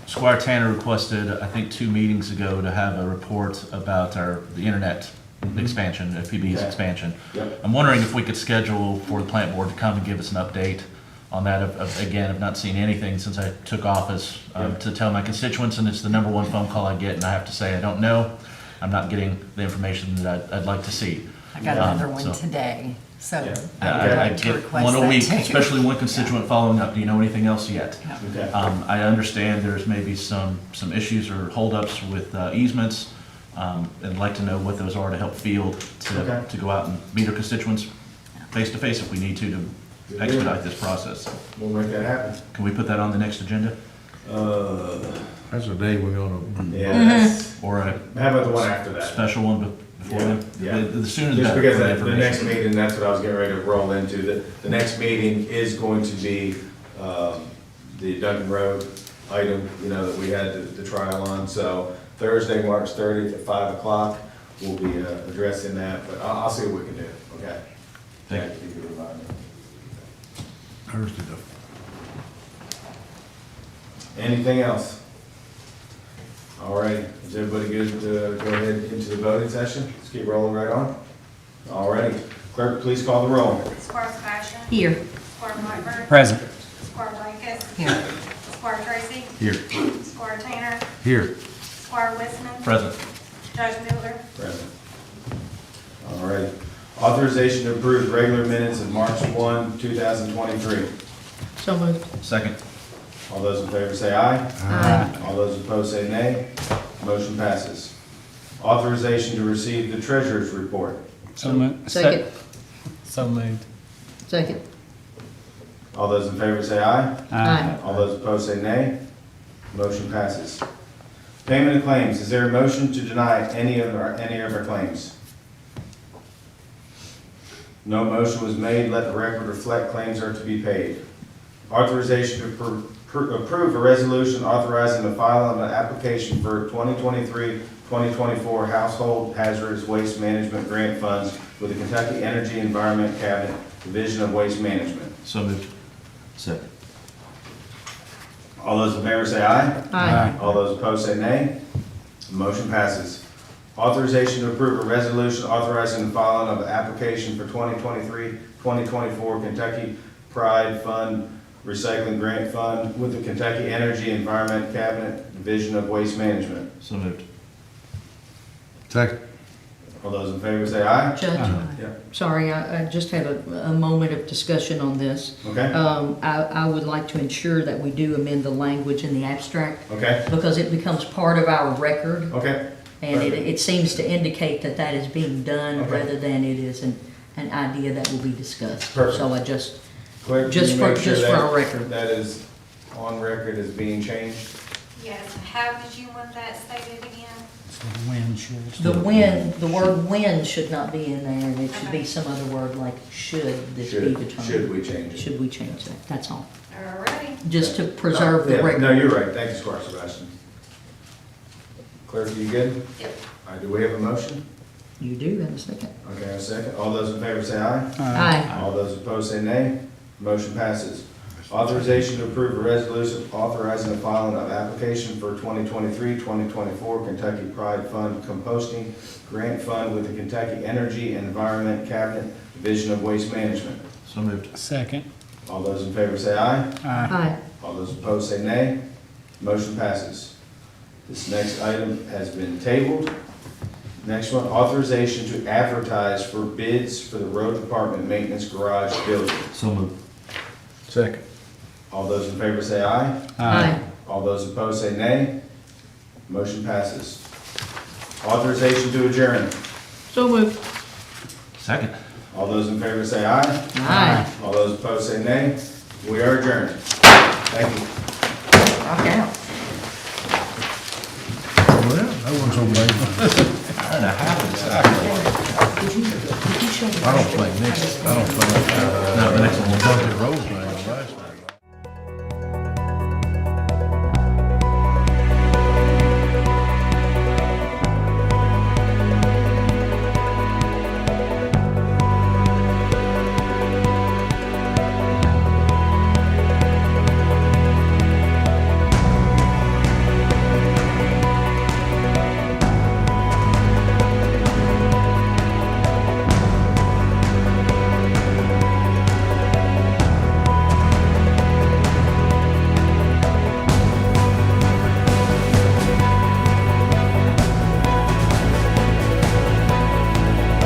Squire Tanner requested, I think 2 meetings ago, to have a report about the internet expansion, FPB's expansion. Yep. I'm wondering if we could schedule for the plant board to come and give us an update on that. Again, I've not seen anything since I took office to tell my constituents, and it's the #1 phone call I get, and I have to say I don't know. I'm not getting the information that I'd like to see. I got another one today, so I like to get request one a that week, too. especially one constituent following up. Do you know anything else yet? Okay. I understand there's maybe some issues or holdups with easements, and I'd like to know what those are to help field to go out and meet our constituents face to face if we need to expedite this process. We'll make that happen. Can we put that on the next agenda? That's the day we're gonna. Yeah. Or a How about the one after that? special one before then? Yeah. The sooner the Just better. because for the the next information. meeting, that's what I was getting ready to roll into. The next meeting is going to be the Duncan Road item, that we had the trial on. So Thursday, March 30th at 5 o'clock, we'll be addressing that, but I'll see what we can do, okay? Thank you for reminding me. Thursday, Anything else? All right, is everybody good to go ahead into the voting session? Let's keep rolling right on. All righty, clerk, please call the roll. Squire Sebastian. Here. Squire Blackburn. Present. Squire Blankus. Here. Squire Tracy. Here. Squire Tanner. Here. Squire Wisman. Present. Judge Miller. Present. All right. Authorization to approve regular minutes of March 1, 2023. So moved. Second. All those in favor say aye. Aye. All those opposed say nay. Motion passes. Authorization to receive the treasurer's report. So moved. Second. So moved. Second. All those in favor say aye. Aye. All those opposed say nay. Motion passes. Payment of claims. Is there a motion to deny any of our claims? No motion was made. Let the record reflect claims are to be paid. Authorization to approve a resolution authorizing the filing of an application for 2023-2024 Household Hazardous Waste Management Grant Funds with the Kentucky Energy Environment Cabinet Division of Waste Management. So moved. Second. All those in favor say aye. Aye. All those opposed say nay. Motion passes. Authorization to approve a resolution authorizing the filing of an application for 2023-2024 Kentucky Pride Fund Recycling Grant Fund with the Kentucky Energy Environment Cabinet Division of Waste Management. So moved. Second. All those in favor say aye. Judge, Yeah. sorry, I just had a moment of discussion on this. Okay, I would like to ensure that we do amend the language in the abstract okay, because it becomes part of our record. okay. And it seems to indicate that that is being done Okay. rather than it is an idea that will be discussed. Perfect. So I just, Clerk, can Just you for- make sure just for that- our record. That is on record as being changed? Yes, how did you want that stated again? the word when should not be in there and it should be some other word like should this be determined. Should we change it? Should we change that? That's all. Alrighty. Just to preserve the Yeah, record. No, you're right. Thank you, Squire Sebastian. Clerk, are you good? Yep. All right, do we have a motion? You do have a second. Okay, a second. All those in favor say aye. Aye. All those opposed say nay. Motion passes. Authorization to approve a resolution authorizing the filing of application for 2023-2024 Kentucky Pride Fund Composting Grant Fund with the Kentucky Energy and Environment Cabinet Division of Waste Management. So moved. Second. All those in favor say aye. Aye. All those opposed say nay. Motion passes. This next item has been tabled. Next one, authorization to advertise for bids for the road department maintenance garage building. So moved. Second. All those in favor say aye. Aye. All those opposed say nay. Motion passes. Authorization to adjourn. So moved. Second. All those in favor say aye. Aye. All those opposed say nay. We are adjourned. Thank you. Rock out. Well, that wasn't so bad. Hour and a half exactly. I don't think next, No, the next one will Bucket Rose thing.